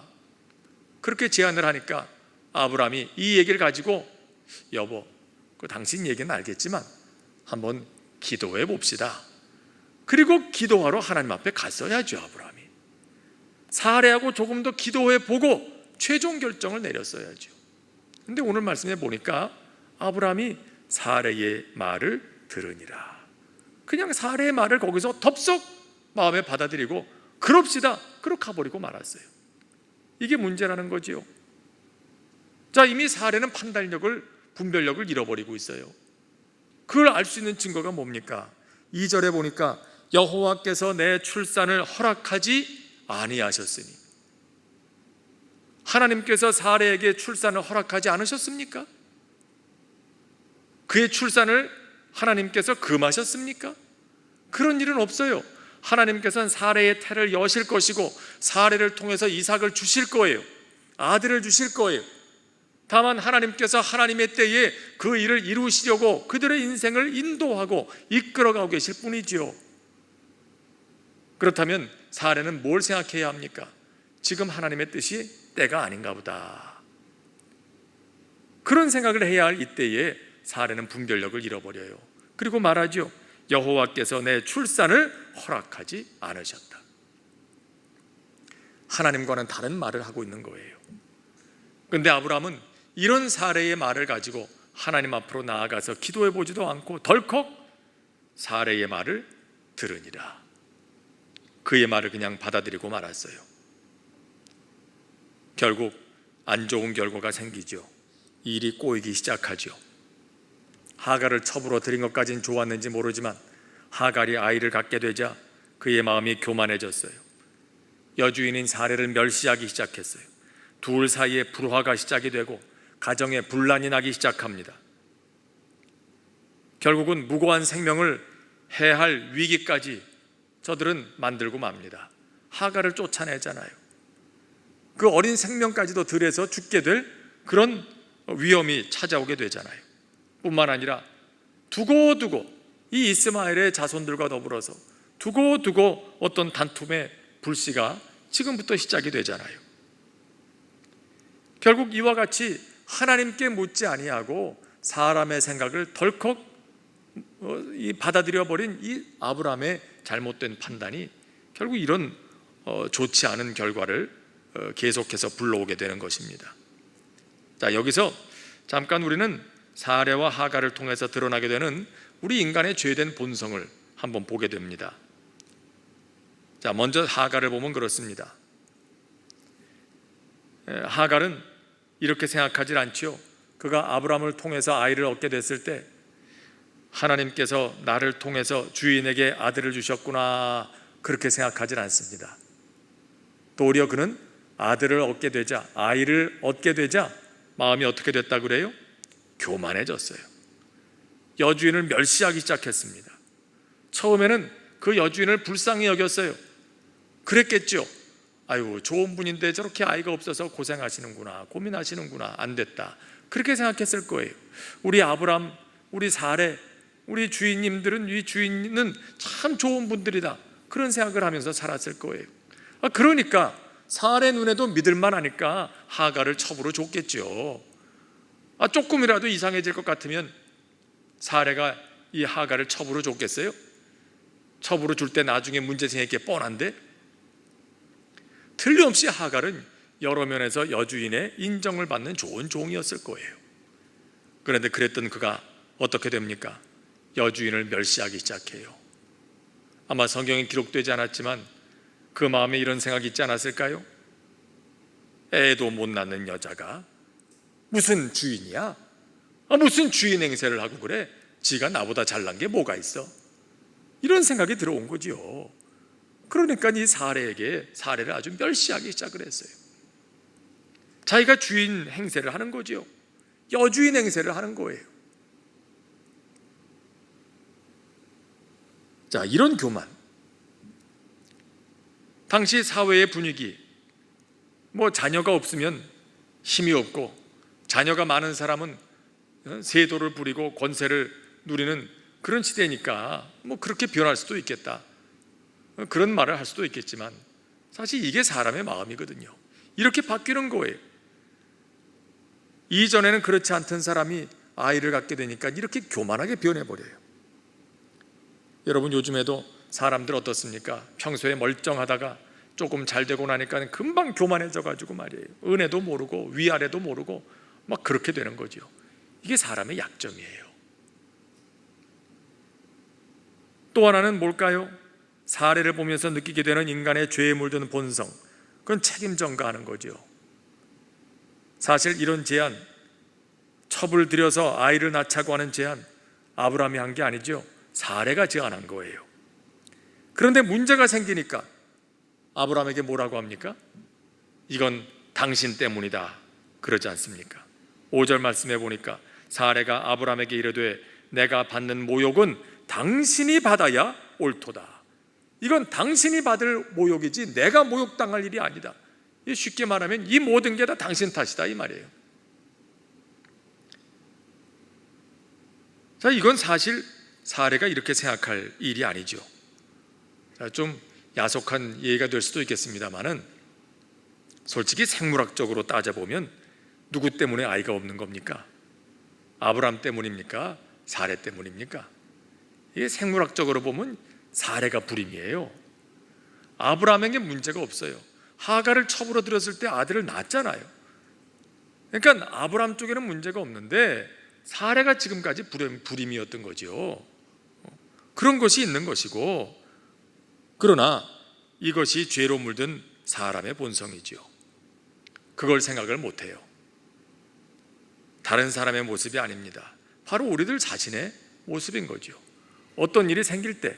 그렇게 제안을 하니까 아브라함이 이 얘기를 가지고 여보, 그 당신 얘기는 알겠지만 한번 기도해 봅시다. 그리고 기도하러 하나님 앞에 갔어야죠. 아브라함이 사례하고 조금 더 기도해 보고 최종 결정을 내렸어야죠. 근데 오늘 말씀에 보니까 아브라함이 사례의 말을 들으니라, 그냥 사례의 말을 거기서 덥석 마음에 받아들이고 그럽시다, 그렇게 가버리고 말았어요. 이게 문제라는 거지요. 자, 이미 사례는 판단력을, 분별력을 잃어버리고 있어요. 그걸 알 수 있는 증거가 뭡니까? 2절에 보니까 여호와께서 내 출산을 허락하지 아니하셨으니, 하나님께서 사례에게 출산을 허락하지 않으셨습니까? 그의 출산을 하나님께서 금하셨습니까? 그런 일은 없어요. 하나님께서는 사례의 태를 여실 것이고 사례를 통해서 이삭을 주실 거예요. 아들을 주실 거예요. 다만 하나님께서 하나님의 때에 그 일을 이루시려고 그들의 인생을 인도하고 이끌어가고 계실 뿐이지요. 그렇다면 사례는 뭘 생각해야 합니까? 지금 하나님의 뜻이 때가 아닌가 보다, 그런 생각을 해야 할 이때에 사례는 분별력을 잃어버려요. 그리고 말하죠. 여호와께서 내 출산을 허락하지 않으셨다. 하나님과는 다른 말을 하고 있는 거예요. 그런데 아브라함은 이런 사례의 말을 가지고 하나님 앞으로 나아가서 기도해 보지도 않고 덜컥 사례의 말을 들으니라. 그의 말을 그냥 받아들이고 말았어요. 결국 안 좋은 결과가 생기죠. 일이 꼬이기 시작하죠. 하갈을 첩으로 들인 것까지는 좋았는지 모르지만 하갈이 아이를 갖게 되자 그의 마음이 교만해졌어요. 여주인인 사례를 멸시하기 시작했어요. 둘 사이에 불화가 시작이 되고 가정에 분란이 나기 시작합니다. 결국은 무고한 생명을 해할 위기까지 저들은 만들고 맙니다. 하갈을 쫓아내잖아요. 그 어린 생명까지도 들여서 죽게 될 그런 위험이 찾아오게 되잖아요. 뿐만 아니라 두고두고 이 이스마엘의 자손들과 더불어서 두고두고 어떤 단툼의 불씨가 지금부터 시작이 되잖아요. 결국 이와 같이 하나님께 묻지 아니하고 사람의 생각을 덜컥 받아들여 버린 이 아브라함의 잘못된 판단이 결국 이런 좋지 않은 결과를 계속해서 불러오게 되는 것입니다. 자, 여기서 잠깐 우리는 사례와 하갈을 통해서 드러나게 되는 우리 인간의 죄된 본성을 한번 보게 됩니다. 자, 먼저 하갈을 보면 그렇습니다. 하갈은 이렇게 생각하지 않지요. 그가 아브라함을 통해서 아이를 얻게 됐을 때 하나님께서 나를 통해서 주인에게 아들을 주셨구나, 그렇게 생각하지 않습니다. 도리어 그는 아들을 얻게 되자, 아이를 얻게 되자 마음이 어떻게 됐다 그래요? 교만해졌어요. 여주인을 멸시하기 시작했습니다. 처음에는 그 여주인을 불쌍히 여겼어요. 그랬겠죠. 아유, 좋은 분인데 저렇게 아이가 없어서 고생하시는구나, 고민하시는구나, 안 됐다, 그렇게 생각했을 거예요. 우리 아브람, 우리 사례, 우리 주인님들은, 이 주인은 참 좋은 분들이다, 그런 생각을 하면서 살았을 거예요. 그러니까 사례 눈에도 믿을만 하니까 하갈을 첩으로 줬겠죠. 조금이라도 이상해질 것 같으면 사례가 이 하갈을 첩으로 줬겠어요? 첩으로 줄 때 나중에 문제 생길 게 뻔한데, 틀림없이 하갈은 여러 면에서 여주인의 인정을 받는 좋은 종이었을 거예요. 그런데 그랬던 그가 어떻게 됩니까? 여주인을 멸시하기 시작해요. 아마 성경에 기록되지 않았지만 그 마음에 이런 생각이 있지 않았을까요? 애도 못 낳는 여자가 무슨 주인이야? 무슨 주인 행세를 하고 그래? 지가 나보다 잘난 게 뭐가 있어? 이런 생각이 들어온 거죠. 그러니까 이 사례를 아주 멸시하기 시작을 했어요. 자기가 주인 행세를 하는 거죠. 여주인 행세를 하는 거예요. 자, 이런 교만, 당시 사회의 분위기, 자녀가 없으면 힘이 없고 자녀가 많은 사람은 세도를 부리고 권세를 누리는 그런 시대니까 그렇게 변할 수도 있겠다, 그런 말을 할 수도 있겠지만 사실 이게 사람의 마음이거든요. 이렇게 바뀌는 거예요. 이전에는 그렇지 않던 사람이 아이를 갖게 되니까 이렇게 교만하게 변해버려요. 여러분, 요즘에도 사람들 어떻습니까? 평소에 멀쩡하다가 조금 잘 되고 나니까 금방 교만해져가지고 말이에요. 은혜도 모르고 위아래도 모르고 막 그렇게 되는 거죠. 이게 사람의 약점이에요. 또 하나는 뭘까요? 사례를 보면서 느끼게 되는 인간의 죄에 물드는 본성, 그건 책임 전가하는 거죠. 사실 이런 제안, 첩을 들여서 아이를 낳자고 하는 제안, 아브라함이 한 게 아니죠. 사례가 제안한 거예요. 그런데 문제가 생기니까 아브라함에게 뭐라고 합니까? 이건 당신 때문이다, 그러지 않습니까? 5절 말씀해 보니까 사례가 아브라함에게 이르되 내가 받는 모욕은 당신이 받아야 옳도다. 이건 당신이 받을 모욕이지 내가 모욕당할 일이 아니다. 쉽게 말하면 이 모든 게 다 당신 탓이다, 이 말이에요. 자, 이건 사실 사례가 이렇게 생각할 일이 아니죠. 좀 야속한 예가 될 수도 있겠습니다만은 솔직히 생물학적으로 따져보면 누구 때문에 아이가 없는 겁니까? 아브라함 때문입니까? 사레 때문입니까? 이게 생물학적으로 보면 사레가 불임이에요. 아브라함에게 문제가 없어요. 하갈을 첩으로 들였을 때 아들을 낳았잖아요. 그러니까 아브라함 쪽에는 문제가 없는데 사레가 지금까지 불임이었던 거죠. 그런 것이 있는 것이고, 그러나 이것이 죄로 물든 사람의 본성이죠. 그걸 생각을 못해요. 다른 사람의 모습이 아닙니다. 바로 우리들 자신의 모습인 거죠. 어떤 일이 생길 때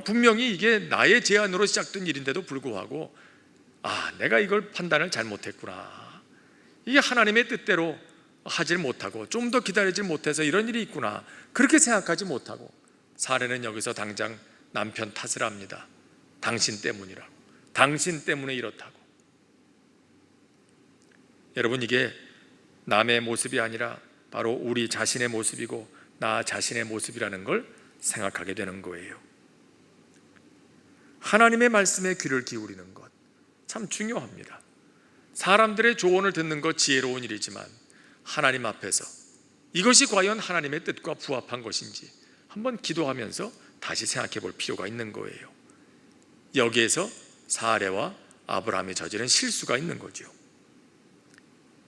분명히 이게 나의 제안으로 시작된 일인데도 불구하고 내가 이걸 판단을 잘못했구나, 이게 하나님의 뜻대로 하질 못하고 좀 더 기다리질 못해서 이런 일이 있구나, 그렇게 생각하지 못하고 사례는 여기서 당장 남편 탓을 합니다. 당신 때문이라고, 당신 때문에 이렇다고. 여러분, 이게 남의 모습이 아니라 바로 우리 자신의 모습이고 나 자신의 모습이라는 걸 생각하게 되는 거예요. 하나님의 말씀에 귀를 기울이는 것 참 중요합니다. 사람들의 조언을 듣는 것 지혜로운 일이지만 하나님 앞에서 이것이 과연 하나님의 뜻과 부합한 것인지 한번 기도하면서 다시 생각해 볼 필요가 있는 거예요. 여기에서 사레와 아브라함이 저지른 실수가 있는 거죠.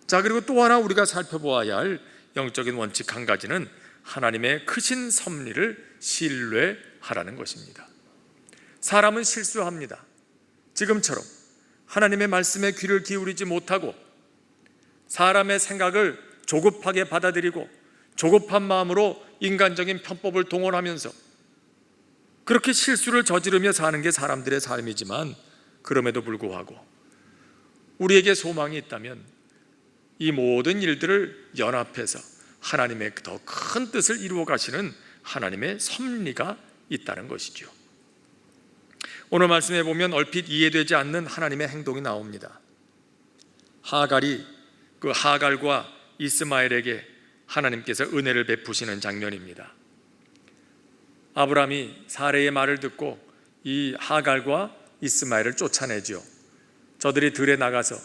자, 그리고 또 하나 우리가 살펴보아야 할 영적인 원칙 한 가지는 하나님의 크신 섭리를 신뢰하라는 것입니다. 사람은 실수합니다. 지금처럼 하나님의 말씀에 귀를 기울이지 못하고 사람의 생각을 조급하게 받아들이고 조급한 마음으로 인간적인 편법을 동원하면서 그렇게 실수를 저지르며 사는 게 사람들의 삶이지만, 그럼에도 불구하고 우리에게 소망이 있다면 이 모든 일들을 연합해서 하나님의 더 큰 뜻을 이루어 가시는 하나님의 섭리가 있다는 것이죠. 오늘 말씀에 보면 얼핏 이해되지 않는 하나님의 행동이 나옵니다. 하갈이 그 하갈과 이스마엘에게 하나님께서 은혜를 베푸시는 장면입니다. 아브라함이 사레의 말을 듣고 이 하갈과 이스마엘을 쫓아내죠. 저들이 들에 나가서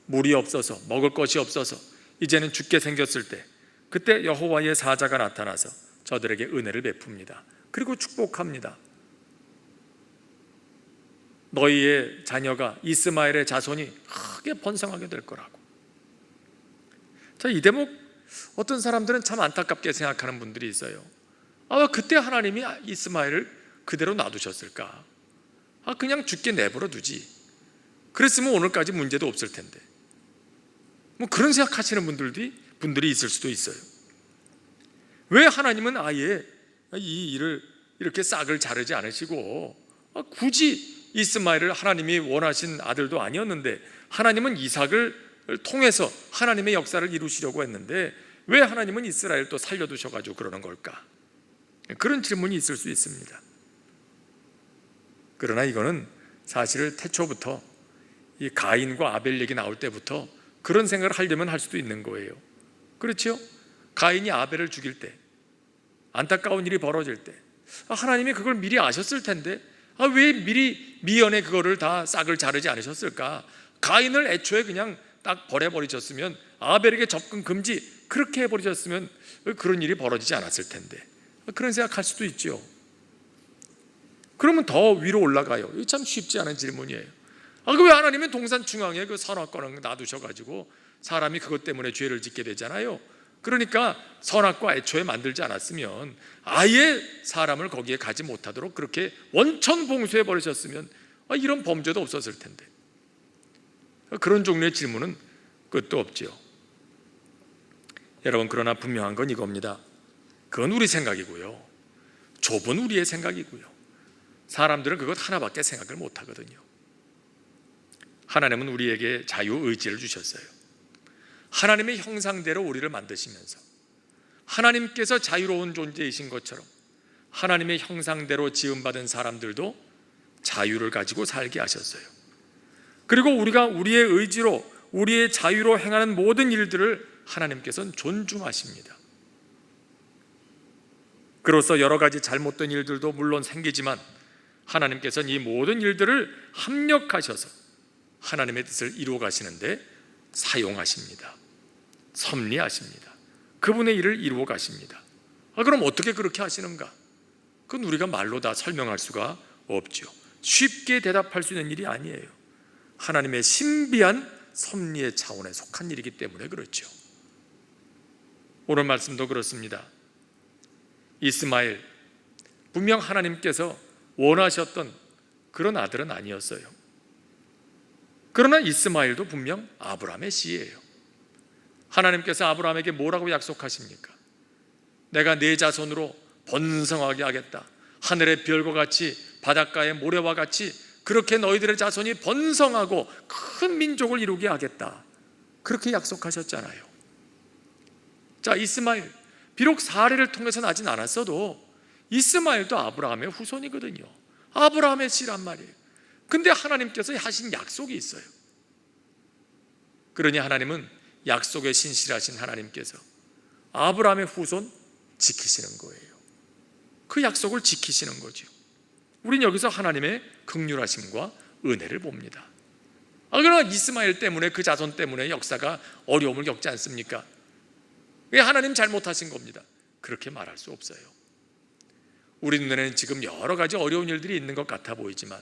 물이 없어서 먹을 것이 없어서 이제는 죽게 생겼을 때, 그때 여호와의 사자가 나타나서 저들에게 은혜를 베풉니다. 그리고 축복합니다. 너희의 자녀가 이스마엘의 자손이 크게 번성하게 될 거라고. 자, 이 대목 어떤 사람들은 참 안타깝게 생각하는 분들이 있어요. 왜 그때 하나님이 이스마엘을 그대로 놔두셨을까? 그냥 죽게 내버려 두지, 그랬으면 오늘까지 문제도 없을 텐데. 그런 생각하시는 분들이 있을 수도 있어요. 왜 하나님은 아예 이 일을 이렇게 싹을 자르지 않으시고 굳이 이스마엘을 하나님이 원하신 아들도 아니었는데 하나님은 이삭을 통해서 하나님의 역사를 이루시려고 했는데 왜 하나님은 이스라엘을 또 살려두셔가지고 그러는 걸까? 그런 질문이 있을 수 있습니다. 그러나 이거는 사실 태초부터 이 가인과 아벨 얘기 나올 때부터 그런 생각을 하려면 할 수도 있는 거예요. 그렇죠? 가인이 아벨을 죽일 때, 안타까운 일이 벌어질 때 하나님이 그걸 미리 아셨을 텐데 왜 미리 미연에 그거를 다 싹을 자르지 않으셨을까? 가인을 애초에 그냥 딱 버려버리셨으면, 아벨에게 접근 금지 그렇게 해버리셨으면 그런 일이 벌어지지 않았을 텐데. 그런 생각할 수도 있죠. 그러면 더 위로 올라가요. 이거 참 쉽지 않은 질문이에요. 왜 하나님은 동산 중앙에 그 선악과를 놔두셔가지고 사람이 그것 때문에 죄를 짓게 되잖아요. 그러니까 선악과 애초에 만들지 않았으면, 아예 사람을 거기에 가지 못하도록 그렇게 원천 봉쇄해 버리셨으면 이런 범죄도 없었을 텐데. 그런 종류의 질문은 끝도 없지요. 여러분, 그러나 분명한 건 이겁니다. 그건 우리 생각이고요, 좁은 우리의 생각이고요, 사람들은 그것 하나밖에 생각을 못 하거든요. 하나님은 우리에게 자유의지를 주셨어요. 하나님의 형상대로 우리를 만드시면서 하나님께서 자유로운 존재이신 것처럼 하나님의 형상대로 지음받은 사람들도 자유를 가지고 살게 하셨어요. 그리고 우리가 우리의 의지로 우리의 자유로 행하는 모든 일들을 하나님께서는 존중하십니다. 그로써 여러 가지 잘못된 일들도 물론 생기지만 하나님께서는 이 모든 일들을 합력하셔서 하나님의 뜻을 이루어 가시는데 사용하십니다. 섭리하십니다. 그분의 일을 이루어 가십니다. 그럼 어떻게 그렇게 하시는가? 그건 우리가 말로 다 설명할 수가 없죠. 쉽게 대답할 수 있는 일이 아니에요. 하나님의 신비한 섭리의 차원에 속한 일이기 때문에 그렇죠. 오늘 말씀도 그렇습니다. 이스마엘, 분명 하나님께서 원하셨던 그런 아들은 아니었어요. 그러나 이스마엘도 분명 아브라함의 씨예요. 하나님께서 아브라함에게 뭐라고 약속하십니까? 내가 네 자손으로 번성하게 하겠다. 하늘의 별과 같이 바닷가의 모래와 같이 그렇게 너희들의 자손이 번성하고 큰 민족을 이루게 하겠다. 그렇게 약속하셨잖아요. 자, 이스마엘, 비록 사례를 통해서 나진 않았어도 이스마엘도 아브라함의 후손이거든요. 아브라함의 씨란 말이에요. 근데 하나님께서 하신 약속이 있어요. 그러니 하나님은 약속에 신실하신 하나님께서 아브라함의 후손 지키시는 거예요. 그 약속을 지키시는 거죠. 우린 여기서 하나님의 긍휼하심과 은혜를 봅니다. 그러나 이스마엘 때문에, 그 자손 때문에 역사가 어려움을 겪지 않습니까? 왜 하나님 잘못하신 겁니다? 그렇게 말할 수 없어요. 우리 눈에는 지금 여러 가지 어려운 일들이 있는 것 같아 보이지만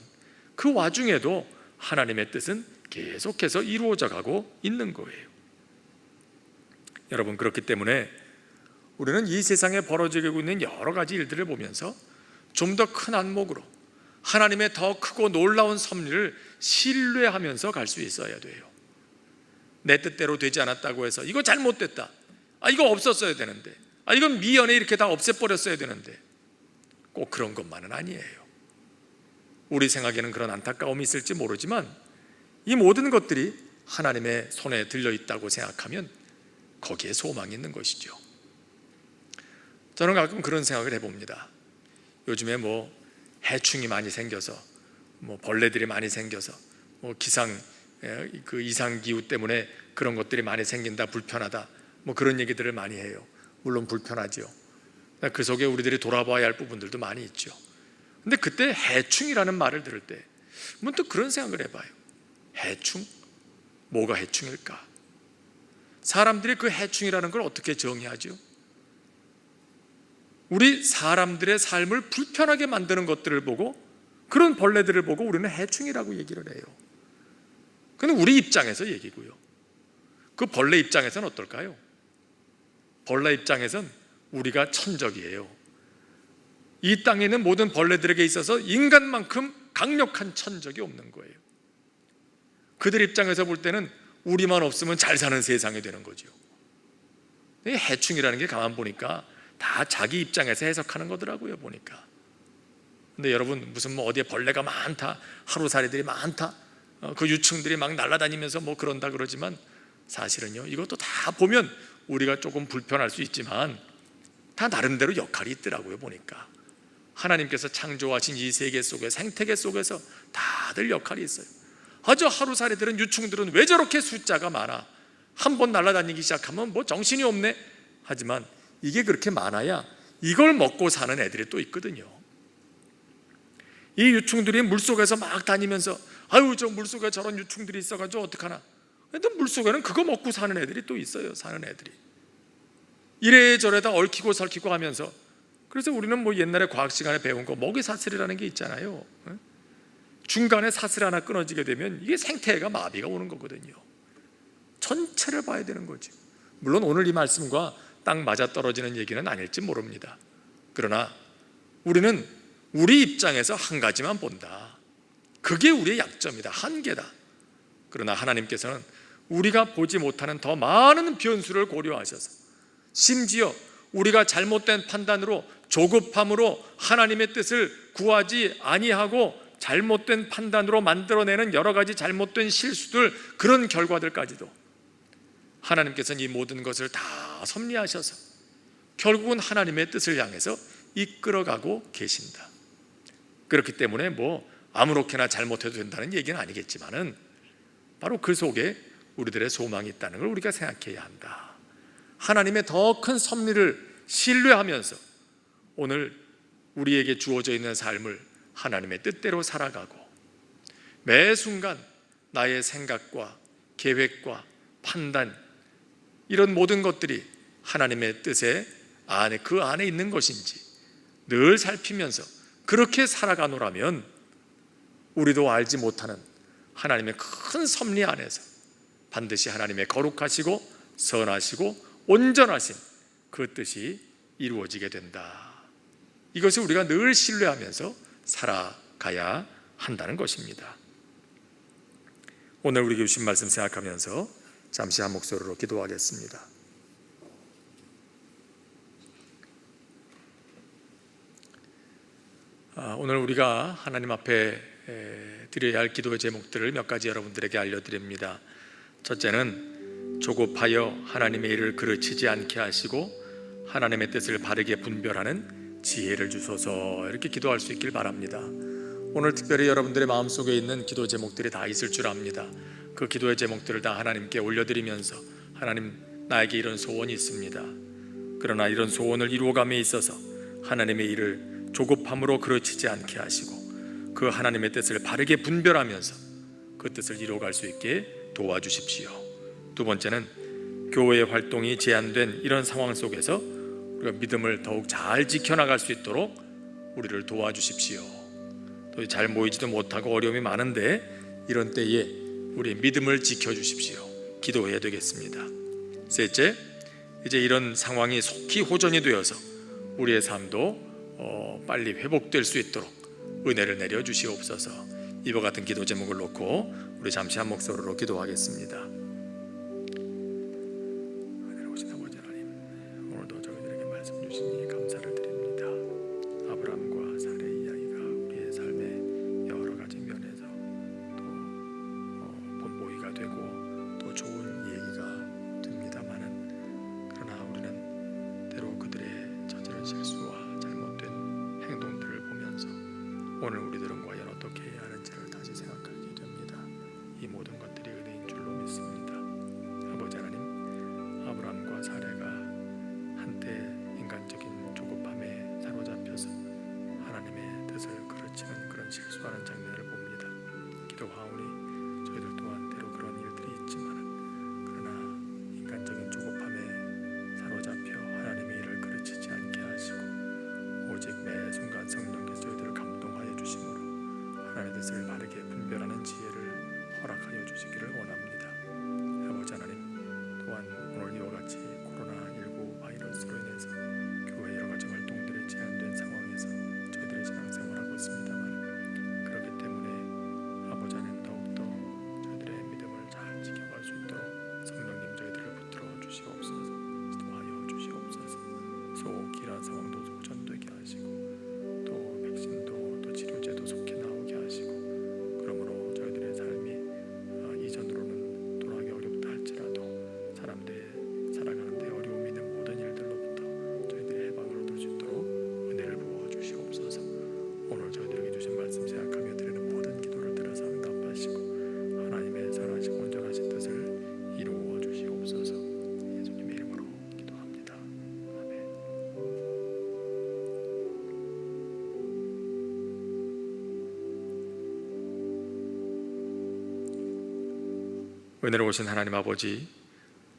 그 와중에도 하나님의 뜻은 계속해서 이루어져 가고 있는 거예요. 여러분, 그렇기 때문에 우리는 이 세상에 벌어지고 있는 여러 가지 일들을 보면서 좀 더 큰 안목으로 하나님의 더 크고 놀라운 섭리를 신뢰하면서 갈 수 있어야 돼요. 내 뜻대로 되지 않았다고 해서 이거 잘못됐다, 이거 없었어야 되는데, 이건 미연에 이렇게 다 없애버렸어야 되는데, 꼭 그런 것만은 아니에요. 우리 생각에는 그런 안타까움이 있을지 모르지만 이 모든 것들이 하나님의 손에 들려있다고 생각하면 거기에 소망이 있는 것이죠. 저는 가끔 그런 생각을 해봅니다. 요즘에 해충이 많이 생겨서, 벌레들이 많이 생겨서, 그 이상기후 때문에 그런 것들이 많이 생긴다, 불편하다, 그런 얘기들을 많이 해요. 물론 불편하죠. 그 속에 우리들이 돌아봐야 할 부분들도 많이 있죠. 근데 그때 해충이라는 말을 들을 때 문득 그런 생각을 해봐요. 해충? 뭐가 해충일까? 사람들이 그 해충이라는 걸 어떻게 정의하죠? 우리 사람들의 삶을 불편하게 만드는 것들을 보고, 그런 벌레들을 보고 우리는 해충이라고 얘기를 해요. 그건 우리 입장에서 얘기고요. 그 벌레 입장에서는 어떨까요? 벌레 입장에선 우리가 천적이에요. 이 땅에 있는 모든 벌레들에게 있어서 인간만큼 강력한 천적이 없는 거예요. 그들 입장에서 볼 때는 우리만 없으면 잘 사는 세상이 되는 거죠. 해충이라는 게 가만 보니까 다 자기 입장에서 해석하는 거더라고요, 보니까. 근데 여러분, 무슨 어디에 벌레가 많다, 하루살이들이 많다, 그 유충들이 막 날아다니면서 그런다 그러지만 사실은요, 이것도 다 보면 우리가 조금 불편할 수 있지만 다 나름대로 역할이 있더라고요, 보니까. 하나님께서 창조하신 이 세계 속에, 생태계 속에서 다들 역할이 있어요. 아주 하루살이들은, 유충들은 왜 저렇게 숫자가 많아? 한번 날아다니기 시작하면 정신이 없네. 하지만 이게 그렇게 많아야 이걸 먹고 사는 애들이 또 있거든요. 이 유충들이 물속에서 막 다니면서 저 물속에 저런 유충들이 있어가지고 어떡하나. 근데 물속에는 그거 먹고 사는 애들이 또 있어요. 사는 애들이 이래저래 다 얽히고 설키고 하면서. 그래서 우리는 옛날에 과학 시간에 배운 거 먹이사슬이라는 게 있잖아요. 중간에 사슬 하나 끊어지게 되면 이게 생태계가 마비가 오는 거거든요. 전체를 봐야 되는 거죠. 물론 오늘 이 말씀과 딱 맞아떨어지는 얘기는 아닐지 모릅니다. 그러나 우리는 우리 입장에서 한 가지만 본다. 그게 우리의 약점이다, 한계다. 그러나 하나님께서는 우리가 보지 못하는 더 많은 변수를 고려하셔서, 심지어 우리가 잘못된 판단으로, 조급함으로 하나님의 뜻을 구하지 아니하고 잘못된 판단으로 만들어내는 여러 가지 잘못된 실수들, 그런 결과들까지도 하나님께서는 이 모든 것을 다 섭리하셔서 결국은 하나님의 뜻을 향해서 이끌어가고 계신다. 그렇기 때문에 아무렇게나 잘못해도 된다는 얘기는 아니겠지만은 바로 그 속에 우리들의 소망이 있다는 걸 우리가 생각해야 한다. 하나님의 더 큰 섭리를 신뢰하면서 오늘 우리에게 주어져 있는 삶을 하나님의 뜻대로 살아가고, 매 순간 나의 생각과 계획과 판단, 이런 모든 것들이 하나님의 뜻에 그 안에 있는 것인지 늘 살피면서 그렇게 살아가노라면 우리도 알지 못하는 하나님의 큰 섭리 안에서 반드시 하나님의 거룩하시고 선하시고 온전하신 그 뜻이 이루어지게 된다. 이것을 우리가 늘 신뢰하면서 살아가야 한다는 것입니다. 오늘 우리에게 주신 말씀 생각하면서 잠시 한 목소리로 기도하겠습니다. 오늘 우리가 하나님 앞에 드려야 할 기도의 제목들을 몇 가지 여러분들에게 알려드립니다. 첫째는 조급하여 하나님의 일을 그르치지 않게 하시고 하나님의 뜻을 바르게 분별하는 지혜를 주소서, 이렇게 기도할 수 있길 바랍니다. 오늘 특별히 여러분들의 마음속에 있는 기도 제목들이 다 있을 줄 압니다. 그 기도의 제목들을 다 하나님께 올려드리면서 하나님, 나에게 이런 소원이 있습니다. 그러나 이런 소원을 이루어감에 있어서 하나님의 일을 조급함으로 그르치지 않게 하시고 그 하나님의 뜻을 바르게 분별하면서 그 뜻을 이루어갈 수 있게 도와주십시오. 두 번째는 교회의 활동이 제한된 이런 상황 속에서 우리가 믿음을 더욱 잘 지켜나갈 수 있도록 우리를 도와주십시오. 또 잘 모이지도 못하고 어려움이 많은데 이런 때에 우리의 믿음을 지켜주십시오. 기도해야 되겠습니다. 셋째, 이제 이런 상황이 속히 호전이 되어서 우리의 삶도 빨리 회복될 수 있도록 은혜를 내려 주시옵소서. 이와 같은 기도 제목을 놓고 우리 잠시 한 목소리로 기도하겠습니다. 하늘 오신 아버지 하나님, 오늘도 저희들에게 말씀 주시니 감사를 드립니다. 아브라함과 사레의 이야기가 우리의 삶의 여러 가지 면에서 또 본보기가 되고 또 좋은 얘기가 됩니다마는, 그러나 우리는 때로 그들의 저지른 실수와 행동들을 보면서 오늘 우리들은 과연 어떻게 해야 하는지를 다시 생각하게 됩니다. 이 모든 것들이 은혜인 줄로 믿습니다. 아버지 하나님, 아브라함과 사레가 한때 인간적인 조급함에 사로잡혀서 하나님의 뜻을 그르치는 그런 실수하는 장면을 봅니다. 기도하오니 저희들 또한 때로 그런 일들이 있지만, 그러나 인간적인 조급함에 사로잡혀 하나님의 일을 그르치지 않게 하시고 오직 매 순간 성령께서 저희들을 감동하여 주심으로 하나님의 뜻을 바르게 분별하는 지혜를 허락하여 주시기를 원합니다. 아버지 하나님, 또한 오늘 이와 같이 코로나19 바이러스로 인해서 교회 여러 가지 활동들이 제한된 상황에서 저희들이 신앙생활하고 있습니다만, 그렇기 때문에 아버지 하나님, 더욱더 저희들의 믿음을 잘 지켜갈 수 있도록 성령님 저희들을 붙들어 주시옵소서. 도와여 주시옵소서. 소기란 상황도 속전되게 하시고 또 백신도 또 치료제도 속히 나오게 하시고, 그러므로 저희들의 삶이 이전으로는 돌아가기 어렵다 할지라도 사람들이 살아가는데 어려움이 있는 모든 일들로부터 저희들이 해방을 얻을 수 있도록 은혜를 부어 주시옵소서. 오늘 저희들에게 주신 말씀 생각하며 드리는 모든 기도를 들어서 응답하시고 하나님의 선하시고 온전하신 뜻을 이루어 주시옵소서. 예수님의 이름으로 기도합니다. 아멘. 은혜로우신 하나님 아버지,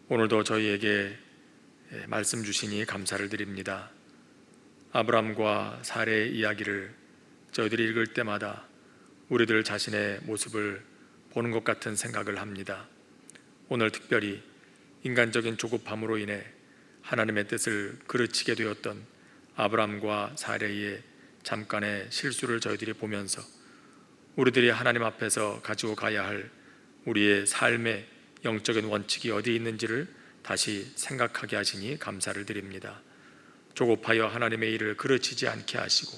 오늘도 저희에게 말씀 주시니 감사를 드립니다. 아브라함과 사레의 이야기를 저희들이 읽을 때마다 우리들 자신의 모습을 보는 것 같은 생각을 합니다. 오늘 특별히 인간적인 조급함으로 인해 하나님의 뜻을 그르치게 되었던 아브라함과 사레의 잠깐의 실수를 저희들이 보면서 우리들이 하나님 앞에서 가지고 가야 할 우리의 삶의 영적인 원칙이 어디에 있는지를 다시 생각하게 하시니 감사를 드립니다. 조급하여 하나님의 일을 그르치지 않게 하시고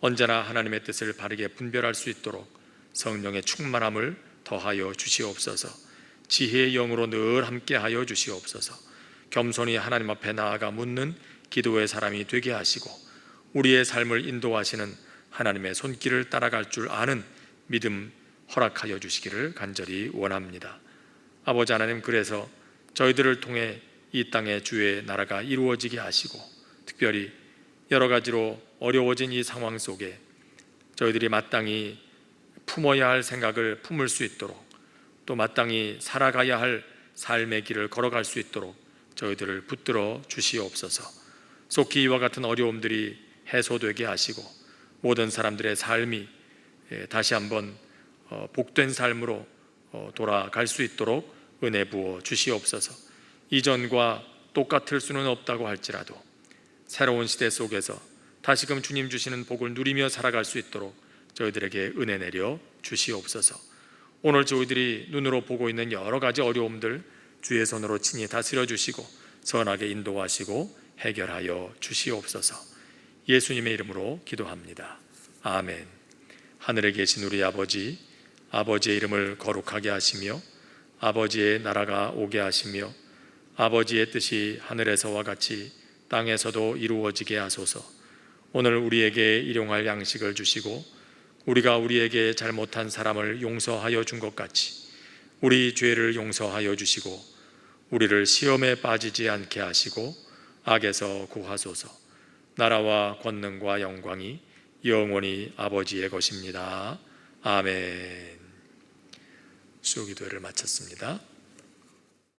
언제나 하나님의 뜻을 바르게 분별할 수 있도록 성령의 충만함을 더하여 주시옵소서. 지혜의 영으로 늘 함께하여 주시옵소서. 겸손히 하나님 앞에 나아가 묻는 기도의 사람이 되게 하시고 우리의 삶을 인도하시는 하나님의 손길을 따라갈 줄 아는 믿음 허락하여 주시기를 간절히 원합니다. 아버지 하나님, 그래서 저희들을 통해 이 땅의 주의 나라가 이루어지게 하시고 특별히 여러 가지로 어려워진 이 상황 속에 저희들이 마땅히 품어야 할 생각을 품을 수 있도록 또 마땅히 살아가야 할 삶의 길을 걸어갈 수 있도록 저희들을 붙들어 주시옵소서. 속히 이와 같은 어려움들이 해소되게 하시고 모든 사람들의 삶이 다시 한번 복된 삶으로 돌아갈 수 있도록 은혜 부어 주시옵소서. 이전과 똑같을 수는 없다고 할지라도 새로운 시대 속에서 다시금 주님 주시는 복을 누리며 살아갈 수 있도록 저희들에게 은혜 내려 주시옵소서. 오늘 저희들이 눈으로 보고 있는 여러 가지 어려움들 주의 손으로 친히 다스려 주시고 선하게 인도하시고 해결하여 주시옵소서. 예수님의 이름으로 기도합니다. 아멘. 하늘에 계신 우리 아버지, 아버지의 이름을 거룩하게 하시며 아버지의 나라가 오게 하시며 아버지의 뜻이 하늘에서와 같이 땅에서도 이루어지게 하소서. 오늘 우리에게 일용할 양식을 주시고 우리가 우리에게 잘못한 사람을 용서하여 준 것 같이 우리 죄를 용서하여 주시고 우리를 시험에 빠지지 않게 하시고 악에서 구하소서. 나라와 권능과 영광이 영원히 아버지의 것입니다. 아멘. 수요기도회를 마쳤습니다.